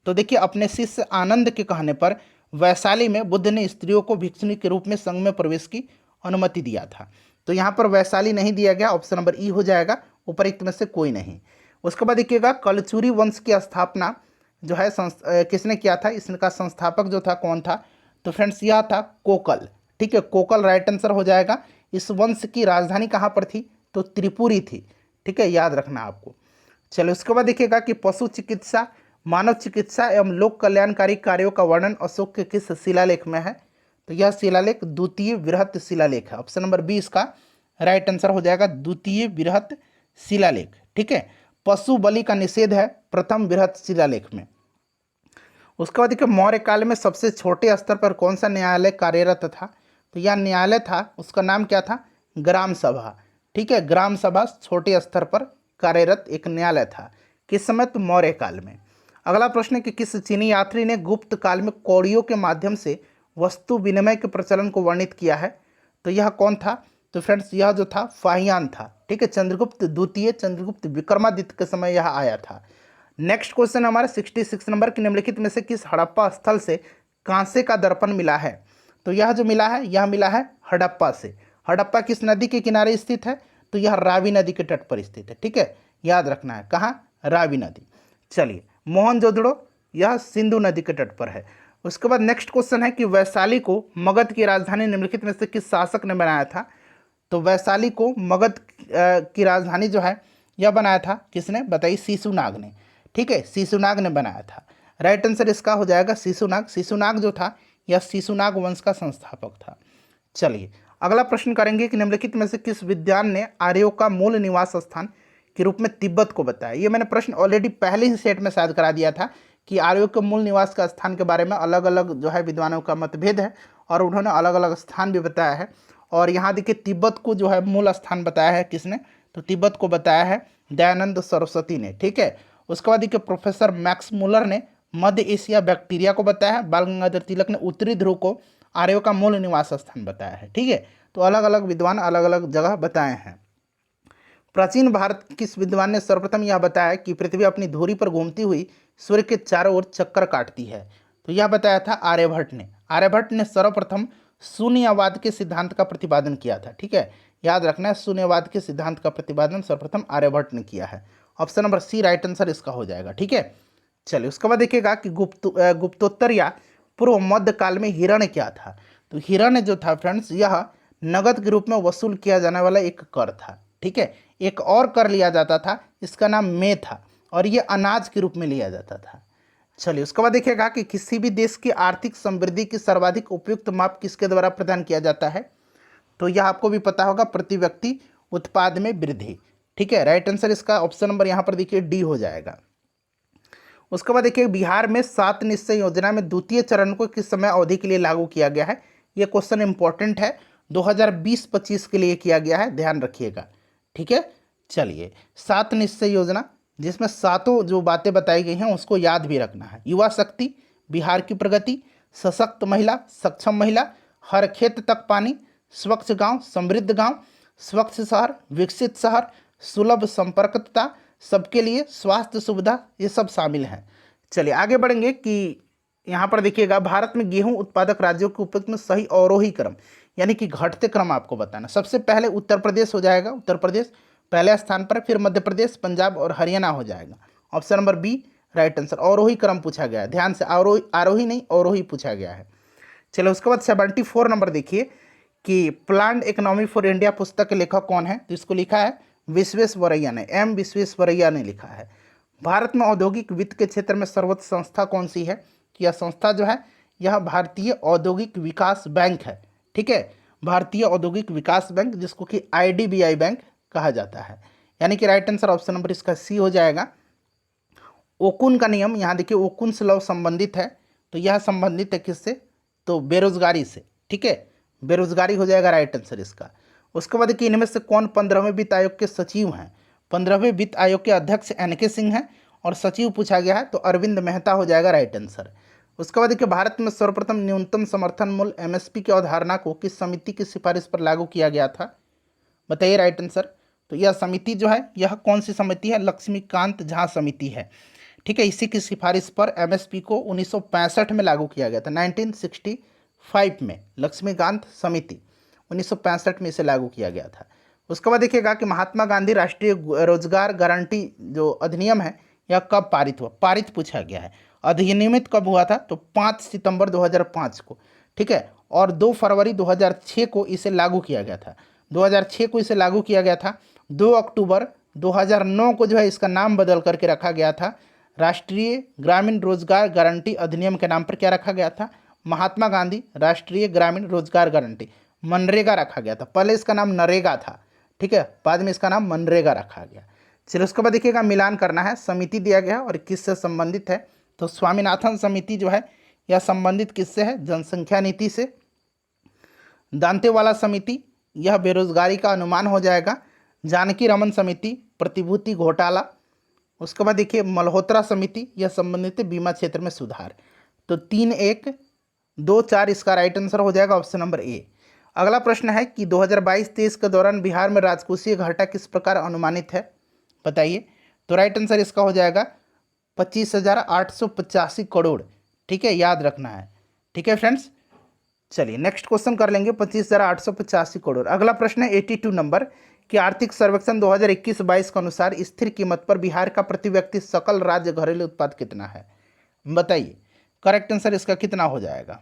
S1: तो देखिए अपने शिष्य आनंद के कहने पर वैशाली में बुद्ध ने स्त्रियों को भिक्षुणी के रूप में संघ में प्रवेश की अनुमति दिया था। तो यहाँ पर वैशाली नहीं दिया गया, ऑप्शन नंबर ई हो जाएगा, उपरोक्त में से कोई नहीं। उसके बाद देखिएगा कलचुरी वंश की स्थापना जो है किसने किया था? इसका संस्थापक जो था कौन था? तो फ्रेंड्स यह था कोकल। ठीक है, कोकल राइट आंसर हो जाएगा। इस वंश की राजधानी कहाँ पर थी? तो त्रिपुरी थी। ठीक है, याद रखना आपको। चलो उसके बाद देखिएगा कि पशु चिकित्सा, मानव चिकित्सा एवं लोक कल्याणकारी कार्यों का वर्णन अशोक के किस शिलालेख में है? तो यह शिलालेख द्वितीय बृहत शिलालेख है, ऑप्शन नंबर बी इसका राइट आंसर हो जाएगा, द्वितीय बृहत शिलालेख। ठीक है, पशु बलि का निषेध है प्रथम बृहत शिलालेख में। उसके बाद देखिए मौर्य काल में सबसे छोटे स्तर पर कौन सा न्यायालय कार्यरत था? तो यह न्यायालय था, उसका नाम क्या था? ग्राम सभा। ठीक है, ग्राम सभा छोटे स्तर पर कार्यरत एक न्यायालय था। किस समय? तो मौर्य काल में। अगला प्रश्न है कि किस चीनी यात्री ने गुप्त काल में कौड़ियों के माध्यम से वस्तु विनिमय के प्रचलन को वर्णित किया है? तो यह कौन था? तो फ्रेंड्स यह जो था फाहियान था। ठीक है, चंद्रगुप्त द्वितीय, चंद्रगुप्त विक्रमादित्य के समय यह आया था। नेक्स्ट क्वेश्चन हमारा 66 नंबर की निम्नलिखित में से किस हड़प्पा स्थल से कांसे का दर्पण मिला है? तो यह जो मिला है यह मिला है हड़प्पा से। हड़प्पा किस नदी के किनारे स्थित है? तो यह रावी नदी के तट पर स्थित है। ठीक है, याद रखना है, कहाँ? रावी नदी। चलिए, मोहनजोदड़ो यह सिंधु नदी के तट पर है। उसके बाद नेक्स्ट क्वेश्चन है कि वैशाली को मगध की राजधानी निम्नलिखित में से किस शासक ने बनाया था। तो वैशाली को मगध की राजधानी जो है यह बनाया था किसने, बताइए, शिशुनाग ने। ठीक है, शिशुनाग ने बनाया था। राइट आंसर इसका हो जाएगा शिशुनाग। शिशुनाग जो था यह शिशुनाग वंश का संस्थापक था। चलिए, अगला प्रश्न करेंगे कि निम्नलिखित में से किस विद्वान ने आर्यों का मूल निवास स्थान के रूप में तिब्बत को बताया। ये मैंने प्रश्न ऑलरेडी पहले ही सेट में शायद करा दिया था कि आर्यों के मूल निवास का स्थान के बारे में अलग अलग जो है विद्वानों का मतभेद है और उन्होंने अलग अलग स्थान भी बताया है। और यहाँ देखिए तिब्बत को जो है मूल स्थान बताया है किसने, तो तिब्बत को बताया है दयानंद सरस्वती ने। ठीक है, उसके बाद देखिए प्रोफेसर मैक्स मुलर ने मध्य एशिया बैक्टीरिया को बताया है। बाल गंगाधर तिलक ने उत्तरी ध्रुव को आर्यों का मूल निवास स्थान बताया है। ठीक है, तो अलग अलग विद्वान अलग अलग जगह बताए हैं। प्राचीन भारत किस विद्वान ने सर्वप्रथम यह बताया कि पृथ्वी अपनी धुरी पर घूमती हुई सूर्य के चारों ओर चक्कर काटती है। तो यह बताया था आर्यभट्ट ने। आर्यभट्ट ने सर्वप्रथम शून्यवाद के सिद्धांत का प्रतिपादन किया था। ठीक है, याद रखना है, शून्यवाद के सिद्धांत का प्रतिपादन सर्वप्रथम आर्यभट्ट ने किया है। Option number C right answer इसका हो जाएगा। ठीक है, चलिए, उसके बाद देखिएगा कि गुप्तोत्तर या पूर्व मध्य काल में हिरण्य क्या था। तो हिरण्य जो था फ्रेंड्स यह नगद के रूप में वसूल किया जाने वाला एक कर था। ठीक है, एक और कर लिया जाता था, इसका नाम मे था, और ये अनाज के रूप में लिया जाता था। चलिए, उसके बाद देखिएगा कि किसी भी देश की आर्थिक समृद्धि की सर्वाधिक उपयुक्त माप किसके द्वारा प्रदान किया जाता है। तो यह आपको भी पता होगा, प्रति व्यक्ति उत्पाद में वृद्धि। ठीक है, राइट आंसर इसका ऑप्शन नंबर यहाँ पर देखिए डी हो जाएगा। उसके बाद देखिए बिहार में 7 निश्चय योजना में द्वितीय चरण को किस समय अवधि के लिए लागू किया गया है। ये क्वेश्चन इंपॉर्टेंट है, 2020-25 के लिए किया गया है, ध्यान रखिएगा। ठीक है, चलिए, 7 निश्चय योजना जिसमें सातों जो बातें बताई गई हैं उसको याद भी रखना है। युवा शक्ति, बिहार की प्रगति, सशक्त महिला, सक्षम महिला, हर खेत तक पानी, स्वच्छ गांव, समृद्ध गांव, स्वच्छ शहर, विकसित शहर, सुलभ संपर्कता, सबके लिए स्वास्थ्य सुविधा, ये सब शामिल हैं। चलिए आगे बढ़ेंगे कि यहाँ पर देखिएगा भारत में गेहूं उत्पादक राज्यों के उपयुक्त में सही अवरोही क्रम यानी कि घटते क्रम आपको बताना। सबसे पहले उत्तर प्रदेश हो जाएगा, उत्तर प्रदेश पहले स्थान पर, फिर मध्य प्रदेश, पंजाब और हरियाणा हो जाएगा। Option number B right answer. अवरोही क्रम पूछा गया है, ध्यान से, आरोही नहीं अवरोही पूछा गया है। चलो उसके बाद 74 नंबर देखिए कि प्लान्ड इकोनॉमी फॉर इंडिया पुस्तक के लेखक कौन है। तो इसको लिखा है विश्वेश्वरैया ने, एम विश्वेश्वरैया ने लिखा है। भारत में औद्योगिक वित्त के क्षेत्र में सर्वोच्च संस्था कौन सी है। कि यह संस्था जो है यह भारतीय औद्योगिक विकास बैंक है। ठीक है, भारतीय औद्योगिक विकास बैंक, जिसको कि IDBI बैंक कहा जाता है। यानी कि राइट आंसर ऑप्शन नंबर इसका सी हो जाएगा। ओकुन का नियम, यहाँ देखिए ओकुन से लॉ संबंधित है, तो यह संबंधित है किससे, तो बेरोजगारी से। ठीक है, बेरोजगारी हो जाएगा राइट आंसर इसका। उसके बाद देखिए इनमें से कौन 15वें वित्त आयोग के सचिव हैं। 15वें वित्त आयोग के अध्यक्ष NK सिंह हैं और सचिव पूछा गया है तो अरविंद मेहता हो जाएगा राइट आंसर। उसके बाद देखिए भारत में सर्वप्रथम न्यूनतम समर्थन मूल्य MSP की अवधारणा को किस समिति की सिफारिश पर लागू किया गया था, बताइए राइट आंसर। तो यह समिति जो है यह कौन सी समिति है, लक्ष्मीकांत झा समिति है। ठीक है, इसी की सिफारिश पर MSP को 1965 में लागू किया गया था, 1965 में लक्ष्मीकांत समिति 1965 में इसे लागू किया गया था। उसके बाद देखिएगा कि महात्मा गांधी राष्ट्रीय रोजगार गारंटी जो अधिनियम है यह कब पारित हुआ, पारित पूछा गया है। अधिनियमित कब हुआ था, तो 5 सितंबर 2005 को। ठीक है, और 2 फरवरी 2006 को इसे लागू किया गया था। 2006 को इसे लागू किया गया था। 2 अक्टूबर 2009 को जो है इसका नाम बदल करके रखा गया था, राष्ट्रीय ग्रामीण रोजगार गारंटी अधिनियम के नाम पर क्या रखा गया था, महात्मा गांधी राष्ट्रीय ग्रामीण रोजगार गारंटी, मनरेगा रखा गया था। पहले इसका नाम नरेगा था। ठीक है, बाद में इसका नाम मनरेगा रखा गया। चलिए उसके बाद देखिएगा मिलान करना है, समिति दिया गया और किससे संबंधित है। तो स्वामीनाथन समिति जो है यह संबंधित किससे है, जनसंख्या नीति से। दांतेवाला समिति यह बेरोजगारी का अनुमान हो जाएगा। जानकी रमन समिति प्रतिभूति घोटाला। उसके बाद देखिए मल्होत्रा समिति यह संबंधित है बीमा क्षेत्र में सुधार। तो 3, 1, 2, 4 इसका राइट आंसर हो जाएगा ऑप्शन नंबर ए। अगला प्रश्न है कि 2022-23 के दौरान बिहार में राजकोषीय घाटा किस प्रकार अनुमानित है, बताइए। तो राइट आंसर इसका हो जाएगा 25,885 करोड़। ठीक है, याद रखना है। ठीक है फ्रेंड्स, चलिए नेक्स्ट क्वेश्चन कर लेंगे 25,885 करोड़। अगला प्रश्न है 82 नंबर कि आर्थिक सर्वेक्षण 2021-22 के अनुसार स्थिर कीमत पर बिहार का प्रति व्यक्ति सकल राज्य घरेलू उत्पाद कितना है? बताइए करेक्ट आंसर इसका कितना हो जाएगा।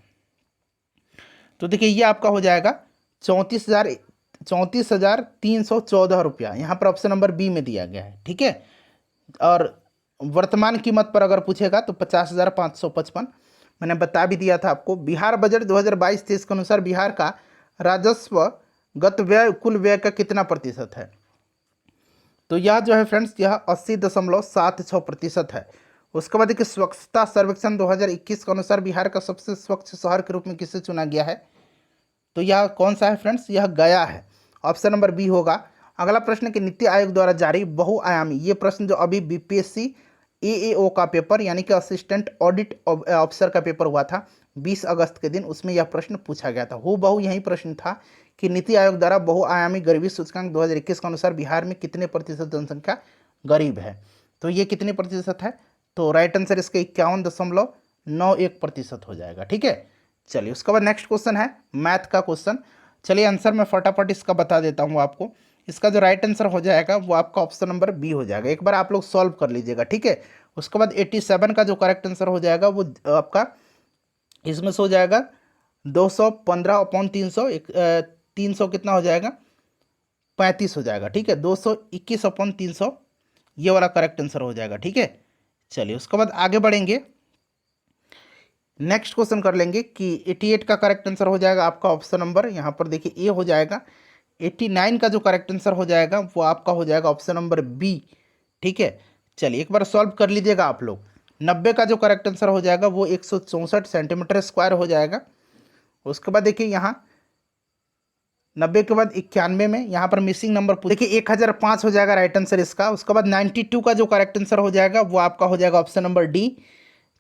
S1: तो देखिए ये आपका हो जाएगा 34,314 रुपया, यहाँ पर ऑप्शन नंबर बी में दिया गया है। ठीक है, और वर्तमान कीमत पर अगर पूछेगा तो 50,555। मैंने बता भी दिया था आपको। बिहार बजट 2022-23 के अनुसार बिहार का राजस्व गत व्यय कुल व्यय का कितना प्रतिशत है? तो यह जो है फ्रेंड्स यह 80.76% है। उसके बाद देखिए स्वच्छता सर्वेक्षण 2021 के अनुसार बिहार का सबसे स्वच्छ शहर के रूप में किसे चुना गया है? तो यह कौन सा है फ्रेंड्स? यह गया है। ऑप्शन नंबर बी होगा। अगला प्रश्न कि नीति आयोग द्वारा जारी बहुआयामी, ये प्रश्न जो अभी बीपीएससी एएओ का पेपर यानी कि असिस्टेंट ऑडिट ऑफिसर का पेपर हुआ था 20 अगस्त के दिन, उसमें यह प्रश्न पूछा गया था। हूबहू यही प्रश्न था कि नीति आयोग द्वारा बहुआयामी गरीबी सूचकांक 2021 के अनुसार बिहार में कितने प्रतिशत जनसंख्या गरीब है? तो ये कितने प्रतिशत है? तो राइट आंसर इसका 51.91% हो जाएगा। ठीक है, चलिए उसके बाद नेक्स्ट क्वेश्चन है मैथ का क्वेश्चन। चलिए आंसर मैं फटाफट इसका बता देता हूँ आपको। इसका जो राइट आंसर हो जाएगा वो आपका ऑप्शन नंबर बी हो जाएगा। एक बार आप लोग सॉल्व कर लीजिएगा। ठीक है, उसके बाद 87 का जो करेक्ट आंसर हो जाएगा वो आपका इसमें से हो जाएगा 215/300, 300 कितना हो जाएगा? 35 हो जाएगा। ठीक है, 221/300 ये वाला करेक्ट आंसर हो जाएगा। ठीक है, चलिए उसके बाद आगे बढ़ेंगे। नेक्स्ट क्वेश्चन कर लेंगे कि 88 का करेक्ट आंसर हो जाएगा आपका ऑप्शन नंबर, यहाँ पर देखिए ए हो जाएगा। 89 का जो करेक्ट आंसर हो जाएगा वो आपका हो जाएगा ऑप्शन नंबर बी। ठीक है, चलिए एक बार सॉल्व कर लीजिएगा आप लोग। 90 का जो करेक्ट आंसर हो जाएगा वो 164 सेंटीमीटर स्क्वायर हो जाएगा। उसके बाद देखिए यहाँ 90 के बाद 91 में यहाँ पर मिसिंग नंबर देखिए 1005 हो जाएगा राइट आंसर इसका। उसके बाद 92 का जो करेक्ट आंसर हो जाएगा वो आपका हो जाएगा ऑप्शन नंबर डी।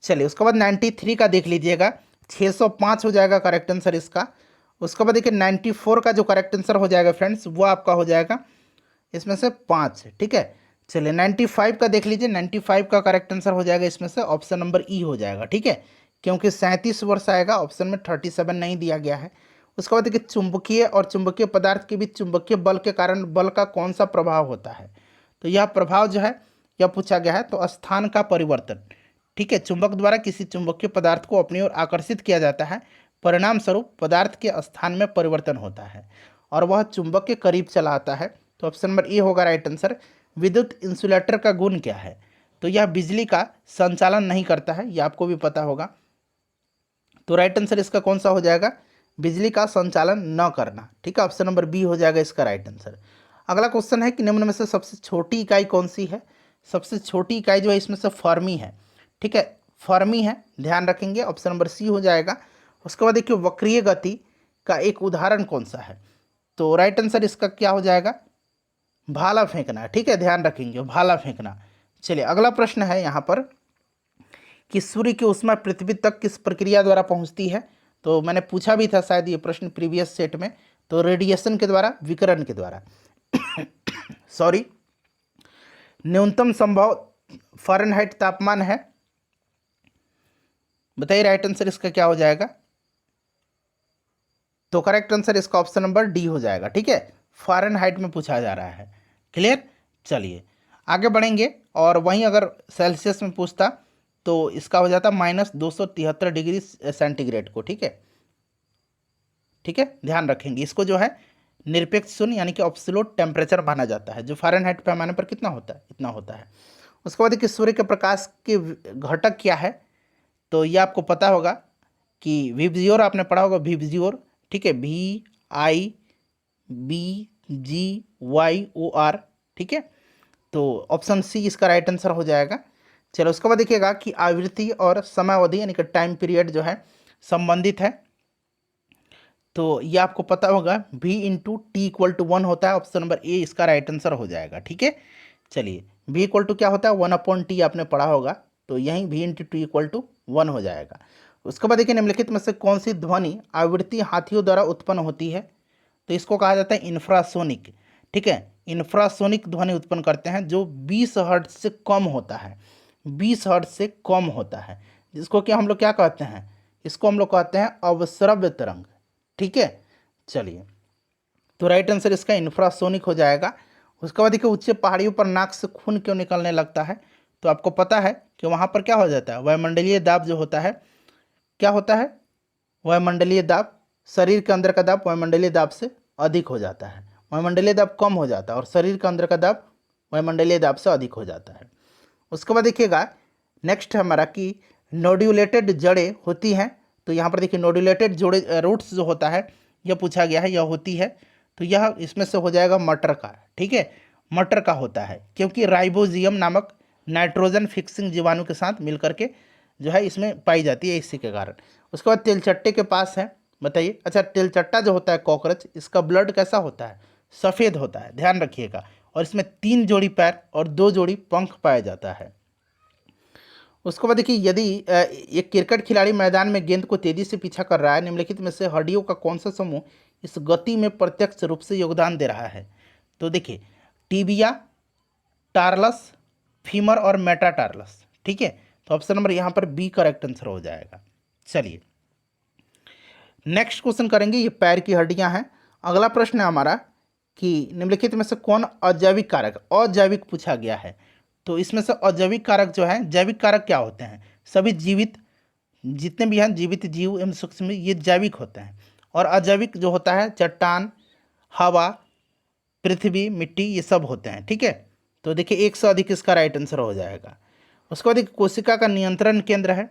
S1: चलिए उसके बाद 93 का देख लीजिएगा, 605 हो जाएगा करेक्ट आंसर इसका। उसके बाद देखिए 94 का जो करेक्ट आंसर हो जाएगा फ्रेंड्स वो आपका हो जाएगा इसमें से 5। ठीक है, चलिए 95 का देख लीजिए, 95 का करेक्ट आंसर हो जाएगा इसमें से ऑप्शन नंबर ई हो जाएगा। ठीक है, क्योंकि 37 वर्ष आएगा, ऑप्शन में 37 नहीं दिया गया है। उसके बाद देखिए चुंबकीय और चुंबकीय पदार्थ के बीच चुंबकीय बल के कारण बल का कौन सा प्रभाव होता है? तो यह प्रभाव जो है यह पूछा गया है, तो स्थान का परिवर्तन। ठीक है, चुंबक द्वारा किसी चुंबकीय पदार्थ को अपनी ओर आकर्षित किया जाता है, परिणाम स्वरूप पदार्थ के स्थान में परिवर्तन होता है और वह चुंबक के करीब चला आता है। तो ऑप्शन नंबर ए होगा राइट आंसर। विद्युत इंसुलेटर का गुण क्या है? तो यह बिजली का संचालन नहीं करता है, यह आपको भी पता होगा। तो राइट आंसर इसका कौन सा हो जाएगा? बिजली का संचालन न करना। ठीक है, ऑप्शन नंबर बी हो जाएगा इसका राइट आंसर। अगला क्वेश्चन है कि निम्न में से सबसे छोटी इकाई कौन सी है? सबसे छोटी इकाई जो है इसमें से फर्मी है। ठीक है, फर्मी है, ध्यान रखेंगे, ऑप्शन नंबर सी हो जाएगा। उसके बाद देखिए वक्रीय गति का एक उदाहरण कौन सा है? तो राइट आंसर इसका क्या हो जाएगा? भाला फेंकना। ठीक है, ध्यान रखेंगे भाला फेंकना। चलिए अगला प्रश्न है यहाँ पर कि सूर्य की ऊष्मा पृथ्वी तक किस प्रक्रिया द्वारा पहुँचती है? तो मैंने पूछा भी था शायद ये प्रश्न प्रीवियस सेट में। तो रेडिएशन के द्वारा, विकिरण के द्वारा सॉरी, न्यूनतम संभव फ़ारेनहाइट तापमान है। बताइए राइट आंसर इसका क्या हो जाएगा? तो करेक्ट आंसर इसका ऑप्शन नंबर डी हो जाएगा। ठीक है, फ़ारेनहाइट में पूछा जा रहा है। क्लियर, चलिए आगे बढ़ेंगे। और वहीं अगर सेल्सियस में पूछता तो इसका हो जाता -273 डिग्री सेंटीग्रेड को। ठीक है, ठीक है, ध्यान रखेंगे इसको जो है निरपेक्ष शून्य यानी कि एब्सोल्यूट टेम्परेचर माना जाता है, जो फ़ारेनहाइट पैमाने पर कितना होता है? इतना होता है। उसके बाद देखिए सूर्य के प्रकाश के घटक क्या है? तो ये आपको पता होगा कि विबजियोर आपने पढ़ा होगा, विबजियोर। ठीक है, VIBGYOR। ठीक है, तो ऑप्शन सी इसका राइट आंसर हो जाएगा। चलो उसके बाद देखिएगा कि आवृत्ति और समयावधि यानी कि टाइम पीरियड जो है संबंधित है। तो ये आपको पता होगा V/T=1 होता है, ऑप्शन नंबर ए इसका राइट आंसर हो जाएगा। ठीक है, चलिए V क्या होता है? 1/T आपने पढ़ा होगा, तो यहीं V/T=1 हो जाएगा। उसके बाद देखिए निम्नलिखित में से कौन सी ध्वनि आवृत्ति हाथियों द्वारा उत्पन्न होती है? तो इसको कहा जाता है इंफ्रासोनिक। ठीक है, इंफ्रासोनिक ध्वनि उत्पन्न करते हैं जो 20 हर्ट्ज से कम होता है, 20 हर्ट्ज से कम होता है, जिसको कि हम लोग क्या कहते हैं? इसको हम लोग कहते हैं अवश्रव्य तरंग। ठीक है, चलिए तो राइट आंसर इसका इंफ्रासोनिक हो जाएगा। उसके बाद देखिए ऊंचे पहाड़ियों पर नाक से खून क्यों निकलने लगता है, तो आपको पता है कि वहाँ पर क्या हो जाता है, वायुमंडलीय दाब जो होता है, क्या होता है, वायुमंडलीय दाब, शरीर के अंदर का दाब वायुमंडलीय दाब से अधिक हो जाता है, वायुमंडलीय दाब कम हो जाता है और शरीर के अंदर का दाब वायुमंडलीय दाब से अधिक हो जाता है। उसके बाद देखिएगा नेक्स्ट हमारा कि नोड्यूलेटेड जड़ें होती हैं, तो यहाँ पर देखिए नोड्यूलेटेड जोड़े रूट्स जो होता है यह पूछा गया है, यह होती है, तो यह इसमें से हो जाएगा मटर का, ठीक है, मटर का होता है, क्योंकि राइबोजियम नामक नाइट्रोजन फिक्सिंग जीवाणु के साथ मिलकर के जो है इसमें पाई जाती है, इसी के कारण। उसके बाद तिलचट्टे के पास है, बताइए। अच्छा, तिलचट्टा जो होता है कॉकरोच, इसका ब्लड कैसा होता है, सफ़ेद होता है, ध्यान रखिएगा, और इसमें 3 जोड़ी पैर और 2 जोड़ी पंख पाया जाता है। उसके बाद देखिए यदि एक क्रिकेट खिलाड़ी मैदान में गेंद को तेजी से पीछा कर रहा है, निम्नलिखित में से हड्डियों का कौन सा समूह इस गति में प्रत्यक्ष रूप से योगदान दे रहा है, तो देखिए टीबिया, टार्लस, फीमर और मेटाटार्लस, ठीक है, तो ऑप्शन नंबर यहाँ पर बी करेक्ट आंसर हो जाएगा। चलिए नेक्स्ट क्वेश्चन करेंगे, ये पैर की हड्डियां हैं। अगला प्रश्न है हमारा कि निम्नलिखित में से कौन अजैविक कारक, अजैविक पूछा गया है, तो इसमें से अजैविक कारक जो है, जैविक कारक क्या होते हैं, सभी जीवित जितने भी हैं जीवित जीव एवं सूक्ष्म ये जैविक होते हैं, और अजैविक जो होता है चट्टान, हवा, पृथ्वी, मिट्टी, ये सब होते हैं, ठीक है। तो देखिए 1 से अधिक इसका राइट आंसर हो जाएगा। उसके बाद एक कोशिका का नियंत्रण केंद्र है,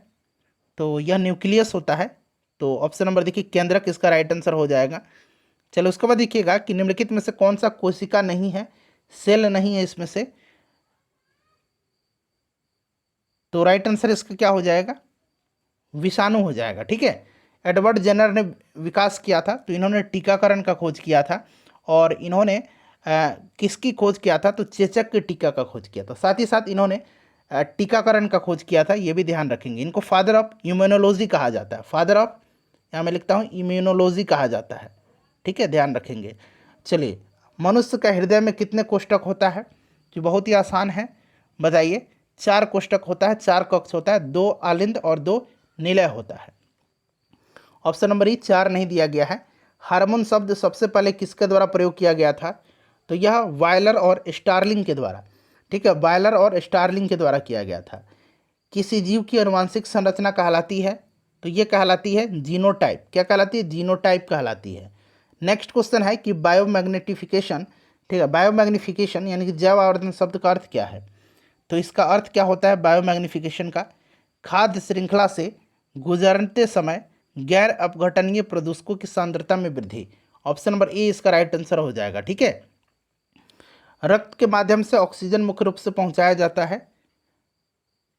S1: तो यह न्यूक्लियस होता है, तो ऑप्शन नंबर देखिए केंद्रक इसका राइट आंसर हो जाएगा। चलो उसके बाद देखिएगा कि निम्नलिखित में से कौन सा कोशिका नहीं है, सेल नहीं है इसमें से, तो राइट आंसर इसका क्या हो जाएगा, विषाणु हो जाएगा, ठीक है। एडवर्ड जेनर ने विकास किया था, तो इन्होंने टीकाकरण का खोज किया था, और इन्होंने किसकी खोज किया था, तो चेचक के टीका का खोज किया था, साथ ही साथ इन्होंने टीकाकरण का खोज किया था, ये भी ध्यान रखेंगे। इनको फादर ऑफ इम्यूनोलॉजी कहा जाता है, फादर ऑफ, यहाँ मैं लिखता हूँ इम्यूनोलॉजी कहा जाता है, ठीक है, ध्यान रखेंगे। चलिए मनुष्य का हृदय में कितने कोष्ठक होता है, जो बहुत ही आसान है, बताइए। 4 कोष्ठक होता है, 4 कक्ष होता है, 2 आलिंद और 2 निलय होता है। ऑप्शन नंबर ई 4 नहीं दिया गया है। हार्मोन शब्द सबसे पहले किसके द्वारा प्रयोग किया गया था, तो यह वायलर और स्टार्लिंग के द्वारा, ठीक है, वायलर और स्टार्लिंग के द्वारा किया गया था। किसी जीव की अनुवांशिक संरचना कहलाती है, तो ये कहलाती है जीनोटाइप, क्या कहलाती है, जीनोटाइप कहलाती है। नेक्स्ट क्वेश्चन है कि बायोमैग्नेटिफिकेशन, ठीक है, बायोमैग्निफिकेशन यानी कि जैव आवर्धन शब्द का अर्थ क्या है, तो इसका अर्थ क्या होता है बायोमैग्निफिकेशन का, खाद्य श्रृंखला से गुजरते समय गैर अपघटनीय प्रदूषकों की सांद्रता में वृद्धि। ऑप्शन नंबर ए इसका राइट आंसर हो जाएगा, ठीक है। रक्त के माध्यम से ऑक्सीजन मुख्य रूप से पहुंचाया जाता है,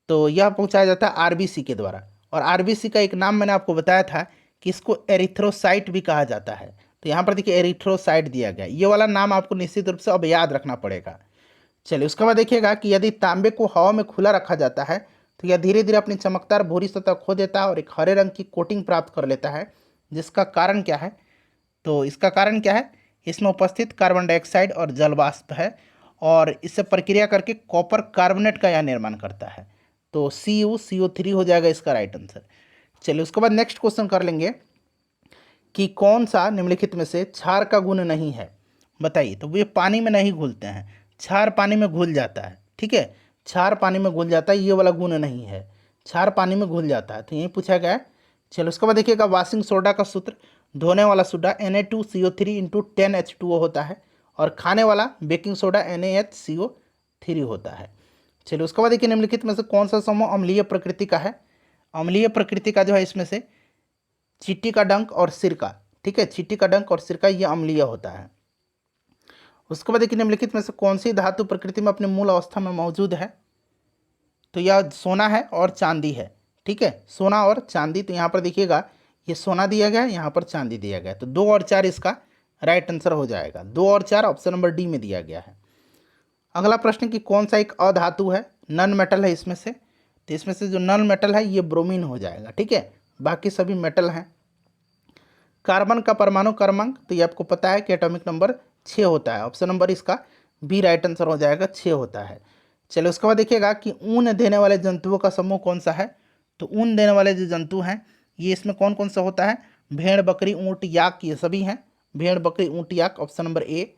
S1: तो यह पहुंचाया जाता है आरबीसी के द्वारा, और आरबीसी का एक नाम मैंने आपको बताया था कि इसको एरिथ्रोसाइट भी कहा जाता है, तो यहाँ पर देखिए एरिथ्रोसाइट दिया गया, ये वाला नाम आपको निश्चित रूप से अब याद रखना पड़ेगा। चलिए उसके बाद देखिएगा कि यदि तांबे को हवा में खुला रखा जाता है, तो यह धीरे धीरे अपनी चमकदार भूरी सतह खो देता है और एक हरे रंग की कोटिंग प्राप्त कर लेता है, जिसका कारण क्या है, तो इसका कारण क्या है, इसमें उपस्थित कार्बन डाइऑक्साइड और जल वाष्प है, और इससे प्रक्रिया करके कॉपर कार्बोनेट का यह निर्माण करता है, तो CO3 हो जाएगा इसका राइट आंसर। चलिए उसके बाद नेक्स्ट क्वेश्चन कर लेंगे कि कौन सा निम्नलिखित में से क्षार का गुण नहीं है, बताइए। तो वे पानी में नहीं घुलते हैं, क्षार पानी में घुल जाता है, ठीक है, क्षार पानी में घुल जाता है, ये वाला गुण नहीं है, क्षार पानी में घुल जाता है, तो यही पूछा गया है। चलो उसके बाद देखिएगा वाशिंग सोडा का सूत्र, धोने वाला सोडा Na2CO3 × 10H2O होता है, और खाने वाला बेकिंग सोडा NaHCO3 होता है। चलिए उसके बाद देखिए निम्नलिखित में से कौन सा समूह अम्लीय प्रकृति का है, अम्लीय प्रकृति का जो है इसमें से चींटी का डंक और सिरका, ठीक है, चींटी का डंक और सिरका ये अम्लीय होता है। उसके बाद देखिए निम्नलिखित में से कौन सी धातु प्रकृति में अपने मूल अवस्था में मौजूद है, तो यह सोना है और चांदी है, ठीक है, सोना और चांदी, तो यहाँ पर देखिएगा ये सोना दिया गया है, यहाँ पर चांदी दिया गया है, तो 2 और 4 इसका राइट आंसर हो जाएगा, 2 और 4 ऑप्शन नंबर डी में दिया गया है। अगला प्रश्न कि कौन सा एक अधातु है, नन मेटल है इसमें से, तो इसमें से जो नन मेटल है ये ब्रोमीन हो जाएगा, ठीक है, बाकी सभी मेटल हैं। कार्बन का परमाणु क्रमांक, तो ये आपको पता है कि एटॉमिक नंबर 6 होता है, ऑप्शन नंबर इसका बी राइट आंसर हो जाएगा, 6 होता है। चलिए उसके बाद देखिएगा कि ऊन देने वाले जंतुओं का समूह कौन सा है, तो ऊन देने वाले जो जंतु हैं ये इसमें कौन कौन सा होता है, भेड़, बकरी, ऊँट, याक, ये सभी हैं। भेड़, बकरी, ऊँट, याक, ऑप्शन नंबर ए।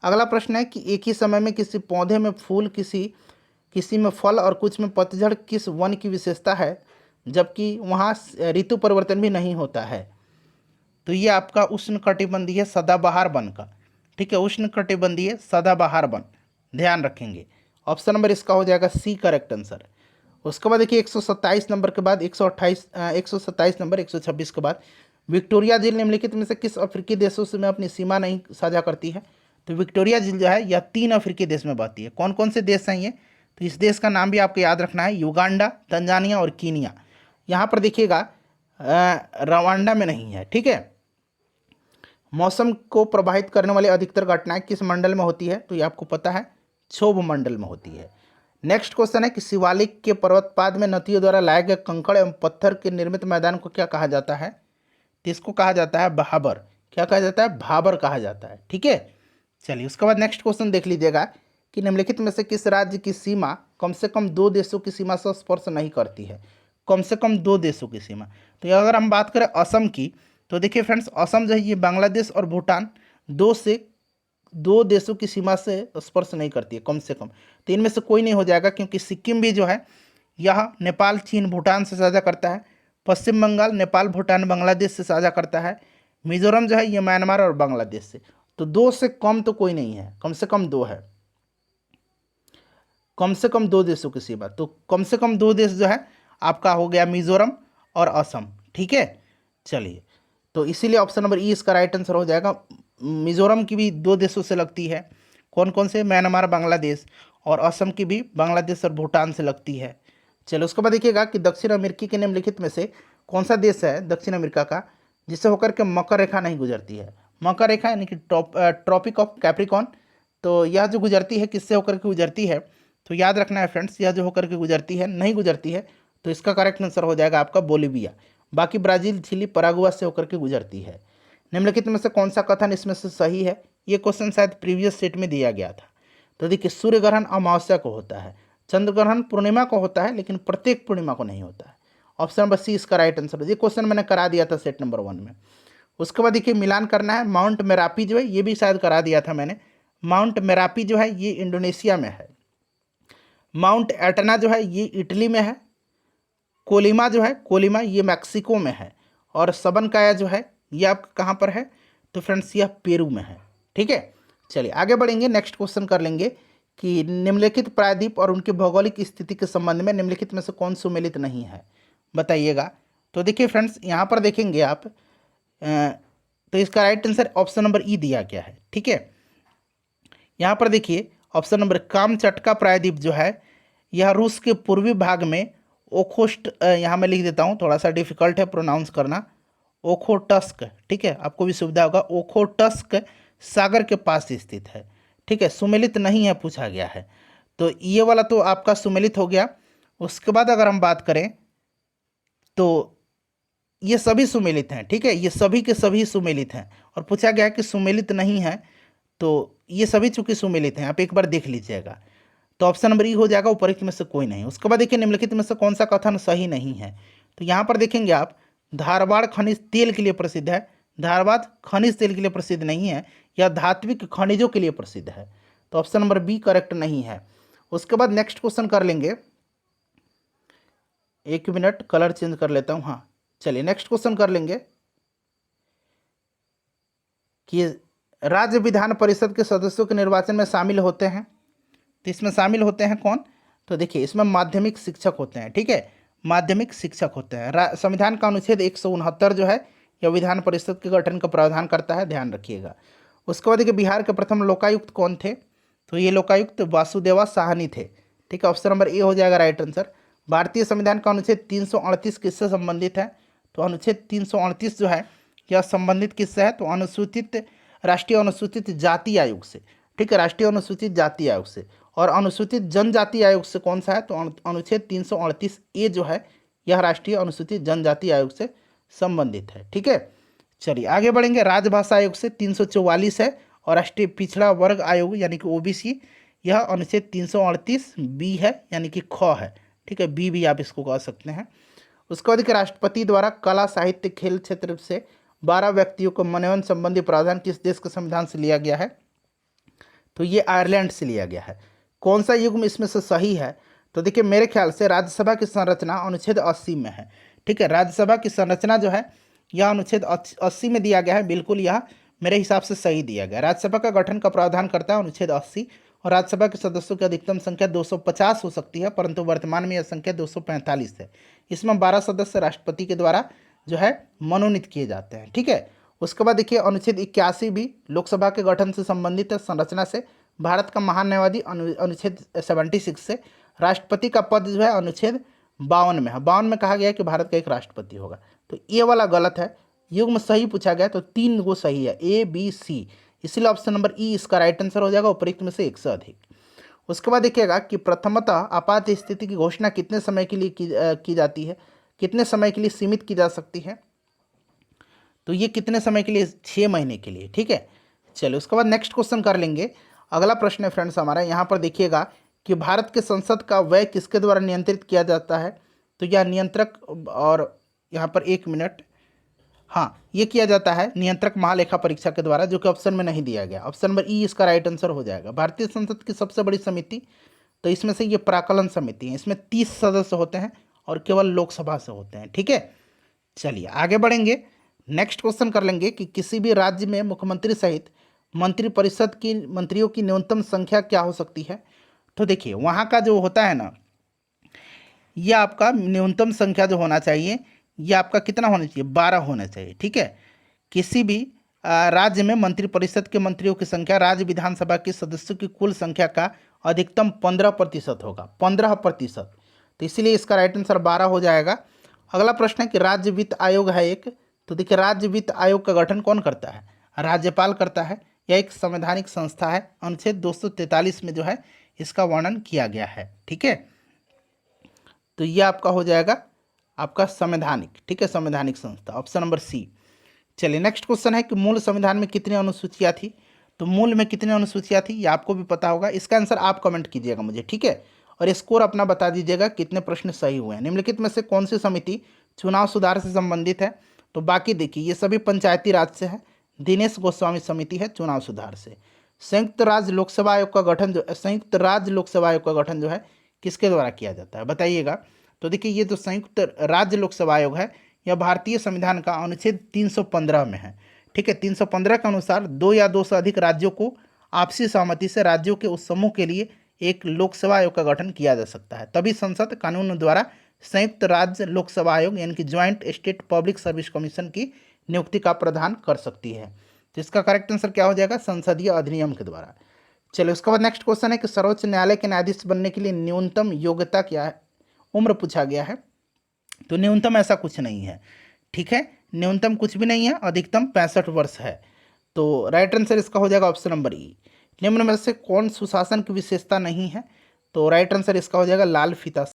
S1: अगला प्रश्न है कि एक ही समय में किसी पौधे में फूल, किसी में फल और कुछ में पतझड़ किस वन की विशेषता है, जबकि वहाँ ऋतु परिवर्तन भी नहीं होता है? तो ये आपका उष्णकटिबंधीय सदाबहार वन का, ठीक है, उष्णकटिबंधीय सदाबहार वन, ध्यान रखेंगे। ऑप्शन नंबर इसका हो जाएगा सी करेक्ट आंसर। उसके बाद देखिए 127 नंबर के बाद 127 नंबर 126 के बाद, विक्टोरिया झील निम्नलिखित में से किस अफ्रीकी देशों से में अपनी सीमा नहीं साझा करती है? तो विक्टोरिया झील जो है यह 3 अफ्रीकी देश में बहती है। कौन कौन से देश हैं ये? तो इस देश का नाम भी आपको याद रखना है, युगांडा, तंजानिया और कीनिया। यहाँ पर देखिएगा रवांडा में नहीं है, ठीक है। मौसम को प्रभावित करने वाली अधिकतर घटनाएं किस मंडल में होती है? तो ये आपको पता है, क्षोभ मंडल में होती है। नेक्स्ट क्वेश्चन है कि शिवालिक के पर्वतपाद में नदियों द्वारा लाए गए कंकड़ एवं पत्थर के निर्मित मैदान को क्या कहा जाता है? तो इसको कहा जाता है भाबर। क्या कहा जाता है? भाबर कहा जाता है, ठीक है। चलिए उसके बाद नेक्स्ट क्वेश्चन देख लीजिएगा कि निम्नलिखित में से किस राज्य की सीमा कम से कम 2 देशों की सीमा से स्पर्श नहीं करती है? कम से कम 2 देशों की सीमा। तो अगर हम बात करें असम की, तो देखिए फ्रेंड्स, असम जो है ये बांग्लादेश और भूटान 2 देशों की सीमा से स्पर्श नहीं करती है कम से कम। तो इनमें से कोई नहीं हो जाएगा, क्योंकि सिक्किम भी जो है यह नेपाल, चीन, भूटान से साझा करता है। पश्चिम बंगाल नेपाल, भूटान, बांग्लादेश से साझा करता है। मिजोरम जो है ये म्यांमार और बांग्लादेश से। तो 2 से कम तो कोई नहीं है, कम से कम 2 है, कम से कम 2 देशों की सीमा। तो कम से कम 2 देश जो है आपका हो गया मिजोरम और असम, ठीक है। चलिए, तो इसीलिए ऑप्शन नंबर ई इसका राइट आंसर हो जाएगा। मिजोरम की भी 2 देशों से लगती है। कौन कौन से? म्यांमार, बांग्लादेश, और असम की भी बांग्लादेश और भूटान से लगती है। चलो उसके बाद देखिएगा कि दक्षिण अमेरिकी के निम्नलिखित में से कौन सा देश है दक्षिण अमेरिका का जिससे होकर के मकर रेखा नहीं गुजरती है? मकर रेखा यानी कि ट्रॉपिक ऑफ कैप्रिकॉन। तो यह जो गुजरती है किससे होकर के गुजरती है? तो याद रखना है फ्रेंड्स, यह जो होकर के गुजरती है, नहीं गुजरती है, तो इसका करेक्ट आंसर हो जाएगा आपका बोलिविया। बाकी ब्राज़ील, चिली, परागुआ से होकर के गुजरती है। निम्नलिखित में से कौन सा कथन इसमें से सही है? ये क्वेश्चन शायद प्रीवियस सेट में दिया गया था। तो देखिए, सूर्य ग्रहण अमावस्या को होता है, चंद्र ग्रहण पूर्णिमा को होता है, लेकिन प्रत्येक पूर्णिमा को नहीं होता है। ऑप्शन नंबर सी इसका राइट आंसर है। ये क्वेश्चन मैंने करा दिया था सेट नंबर 1 में। उसके बाद देखिए मिलान करना है। माउंट मेरापी जो है ये भी शायद करा दिया था मैंने। माउंट मेरापी जो है ये इंडोनेशिया में है। माउंट एटना जो है ये इटली में है। कोलिमा जो है, कोलिमा ये मैक्सिको में है। और सबनकाया जो है ये आपका कहाँ पर है? तो फ्रेंड्स यह पेरू में है, ठीक है। चलिए आगे बढ़ेंगे, नेक्स्ट क्वेश्चन कर लेंगे कि निम्नलिखित प्रायद्वीप और उनकी भौगोलिक स्थिति के संबंध में निम्नलिखित में से कौन सुमेलित नहीं है, बताइएगा। तो देखिए फ्रेंड्स, यहाँ पर देखेंगे आप तो इसका राइट आंसर ऑप्शन नंबर ई दिया गया है, ठीक है। यहाँ पर देखिए ऑप्शन नंबर कामचटका प्रायद्वीप जो है यह रूस के पूर्वी भाग में ओखोस्ट, यहाँ मैं लिख देता हूँ, थोड़ा सा डिफिकल्ट है प्रोनाउंस करना, ओखोटस्क, ठीक है, आपको भी सुविधा होगा। ओखोटस्क सागर के पास स्थित है, ठीक है। सुमेलित नहीं है पूछा गया है, तो ये वाला तो आपका सुमेलित हो गया। उसके बाद अगर हम बात करें तो ये सभी सुमेलित हैं, ठीक है, ये सभी के सभी सुमेलित हैं। और पूछा गया है कि सुमेलित नहीं है, तो ये सभी चूंकि सुमेलित हैं, आप एक बार देख लीजिएगा। तो ऑप्शन नंबर ई हो जाएगा, उपरोक्त में से कोई नहीं। उसके बाद देखिए निम्नलिखित में से कौन सा कथन सही नहीं है? तो यहाँ पर देखेंगे आप, धारवाड़ खनिज तेल के लिए प्रसिद्ध है। धारवाड़ खनिज तेल के लिए प्रसिद्ध नहीं है, यह धात्विक खनिजों के लिए प्रसिद्ध है। तो ऑप्शन नंबर बी करेक्ट नहीं है। उसके बाद नेक्स्ट क्वेश्चन कर लेंगे, 1 मिनट कलर चेंज कर लेता हूँ। हाँ चलिए नेक्स्ट क्वेश्चन कर लेंगे कि राज्य विधान परिषद के सदस्यों के निर्वाचन में शामिल होते हैं। तो इसमें शामिल होते हैं कौन? तो देखिए इसमें माध्यमिक शिक्षक होते हैं, ठीक है, माध्यमिक शिक्षक होते हैं। संविधान का अनुच्छेद 169 जो है यह विधान परिषद के गठन का प्रावधान करता है, ध्यान रखिएगा। उसके बाद देखिए बिहार के प्रथम लोकायुक्त कौन थे? तो ये लोकायुक्त वासुदेवा साहनी थे, ठीक है। ऑप्शन नंबर ए हो जाएगा राइट आंसर। भारतीय संविधान का अनुच्छेद 338 किससे संबंधित है? तो अनुच्छेद 338 जो है यह संबंधित किससे है? तो अनुसूचित राष्ट्रीय अनुसूचित जाति आयोग से, ठीक है, राष्ट्रीय अनुसूचित जाति आयोग से। और अनुसूचित जनजाति आयोग से कौन सा है? तो अनुच्छेद 338 ए जो है यह राष्ट्रीय अनुसूचित जनजाति आयोग से संबंधित है, ठीक है। चलिए आगे बढ़ेंगे। राजभाषा आयोग से 344 है। और राष्ट्रीय पिछड़ा वर्ग आयोग यानी कि ओबीसी यह अनुच्छेद 338 बी है, यानी कि ख है, ठीक है, बी भी आप इसको कह सकते हैं। उसके बाद राष्ट्रपति द्वारा कला, साहित्य, खेल क्षेत्र से 12 व्यक्तियों को मनोनयन संबंधी प्रावधान किस देश के संविधान से लिया गया है? तो ये आयरलैंड से लिया गया है। कौन सा युग्म इसमें से सही है? तो देखिए मेरे ख्याल से राज्यसभा की संरचना अनुच्छेद 80 में है। ठीक है, राज्यसभा की संरचना जो है यह अनुच्छेद 80 में दिया गया है। बिल्कुल यह मेरे हिसाब से सही दिया गया। राज्यसभा का गठन का प्रावधान करता है अनुच्छेद 80 और राज्यसभा के सदस्यों की अधिकतम संख्या 250 हो सकती है, परंतु वर्तमान में यह संख्या 245 है। इसमें 12 सदस्य राष्ट्रपति के द्वारा जो है मनोनीत किए जाते हैं। ठीक है, उसके बाद देखिए अनुच्छेद 81 भी लोकसभा के गठन से संबंधित है, संरचना से। भारत का महान न्यायवादी अनुच्छेद 76 से। राष्ट्रपति का पद जो है अनुच्छेद 52 में है। 52 में कहा गया है कि भारत का एक राष्ट्रपति होगा। तो ये वाला गलत है, युग्म सही पूछा गया तो 3 गो सही है, ए बी सी, इसलिए ऑप्शन नंबर ई इसका राइट आंसर हो जाएगा, उपरोक्त में से एक से अधिक। उसके बाद देखिएगा कि प्रथमतः आपात स्थिति की घोषणा कितने समय के लिए की जाती है, कितने समय के लिए सीमित की जा सकती है? तो ये कितने समय के लिए? 6 महीने के लिए। ठीक है, चलिए उसके बाद नेक्स्ट क्वेश्चन कर लेंगे। अगला प्रश्न है फ्रेंड्स हमारा, यहाँ पर देखिएगा कि भारत के संसद का व्यय किसके द्वारा नियंत्रित किया जाता है? तो यह नियंत्रक, और यहाँ पर 1 मिनट, हाँ, ये किया जाता है नियंत्रक महालेखा परीक्षा के द्वारा, जो कि ऑप्शन में नहीं दिया गया। ऑप्शन नंबर ई इसका राइट आंसर हो जाएगा। भारतीय संसद की सबसे बड़ी समिति, तो इसमें से ये प्राकलन समिति है। इसमें 30 सदस्य होते हैं और केवल लोकसभा से होते हैं। ठीक है, चलिए आगे बढ़ेंगे। नेक्स्ट क्वेश्चन कर लेंगे कि किसी भी राज्य में मुख्यमंत्री सहित मंत्रिपरिषद की मंत्रियों की न्यूनतम संख्या क्या हो सकती है? तो देखिए वहाँ का जो होता है ना, ये आपका न्यूनतम संख्या जो होना चाहिए, ये आपका कितना होना चाहिए? 12 होना चाहिए। ठीक है, किसी भी राज्य में मंत्रिपरिषद के मंत्रियों की संख्या राज्य विधानसभा के सदस्यों की कुल संख्या का अधिकतम 15% होगा, 15%। तो इसीलिए इसका राइट आंसर 12 हो जाएगा। अगला प्रश्न है कि राज्य वित्त आयोग है एक, तो देखिए राज्य वित्त आयोग का गठन कौन करता है? राज्यपाल करता है। यह एक संवैधानिक संस्था है, अनुच्छेद 243 में जो है इसका वर्णन किया गया है। ठीक है, तो ये आपका हो जाएगा आपका संवैधानिक। ठीक है, संवैधानिक संस्था, ऑप्शन नंबर सी। चलिए नेक्स्ट क्वेश्चन है कि मूल संविधान में कितनी अनुसूचियाँ थी? तो मूल में कितनी अनुसूचियाँ थी ये आपको भी पता होगा। इसका आंसर आप कमेंट कीजिएगा मुझे। ठीक है, और स्कोर अपना बता दीजिएगा कितने प्रश्न सही हुए हैं। निम्नलिखित में से कौन सी समिति चुनाव सुधार से संबंधित है? तो बाकी देखिए ये सभी पंचायती राज से है। दिनेश गोस्वामी समिति है चुनाव सुधार से। संयुक्त राज्य लोकसेवा आयोग का गठन जो है किसके द्वारा किया जाता है बताइएगा? तो देखिए ये जो संयुक्त राज्य लोकसेवा आयोग है यह भारतीय संविधान का अनुच्छेद 315 में है। ठीक है, 315 के अनुसार 2 या 2 से अधिक राज्यों को आपसी सहमति से राज्यों के उस समूह के लिए एक लोकसेवा आयोग का गठन किया जा सकता है। तभी संसद कानून द्वारा संयुक्त राज्य लोकसेवा आयोग यानी कि joint state public service commission की नियुक्ति का प्रावधान कर सकती है। तो इसका करेक्ट आंसर क्या हो जाएगा? संसदीय अधिनियम के द्वारा। चलिए उसके बाद नेक्स्ट क्वेश्चन है कि सर्वोच्च न्यायालय के न्यायाधीश बनने के लिए न्यूनतम योग्यता क्या है? उम्र पूछा गया है। तो न्यूनतम ऐसा कुछ नहीं है। ठीक है, न्यूनतम कुछ भी नहीं है, अधिकतम 65 वर्ष है। तो राइट आंसर इसका हो जाएगा ऑप्शन नंबर ई। निम्न में से कौन सुशासन की विशेषता नहीं है? तो राइट आंसर इसका हो जाएगा लाल फीता।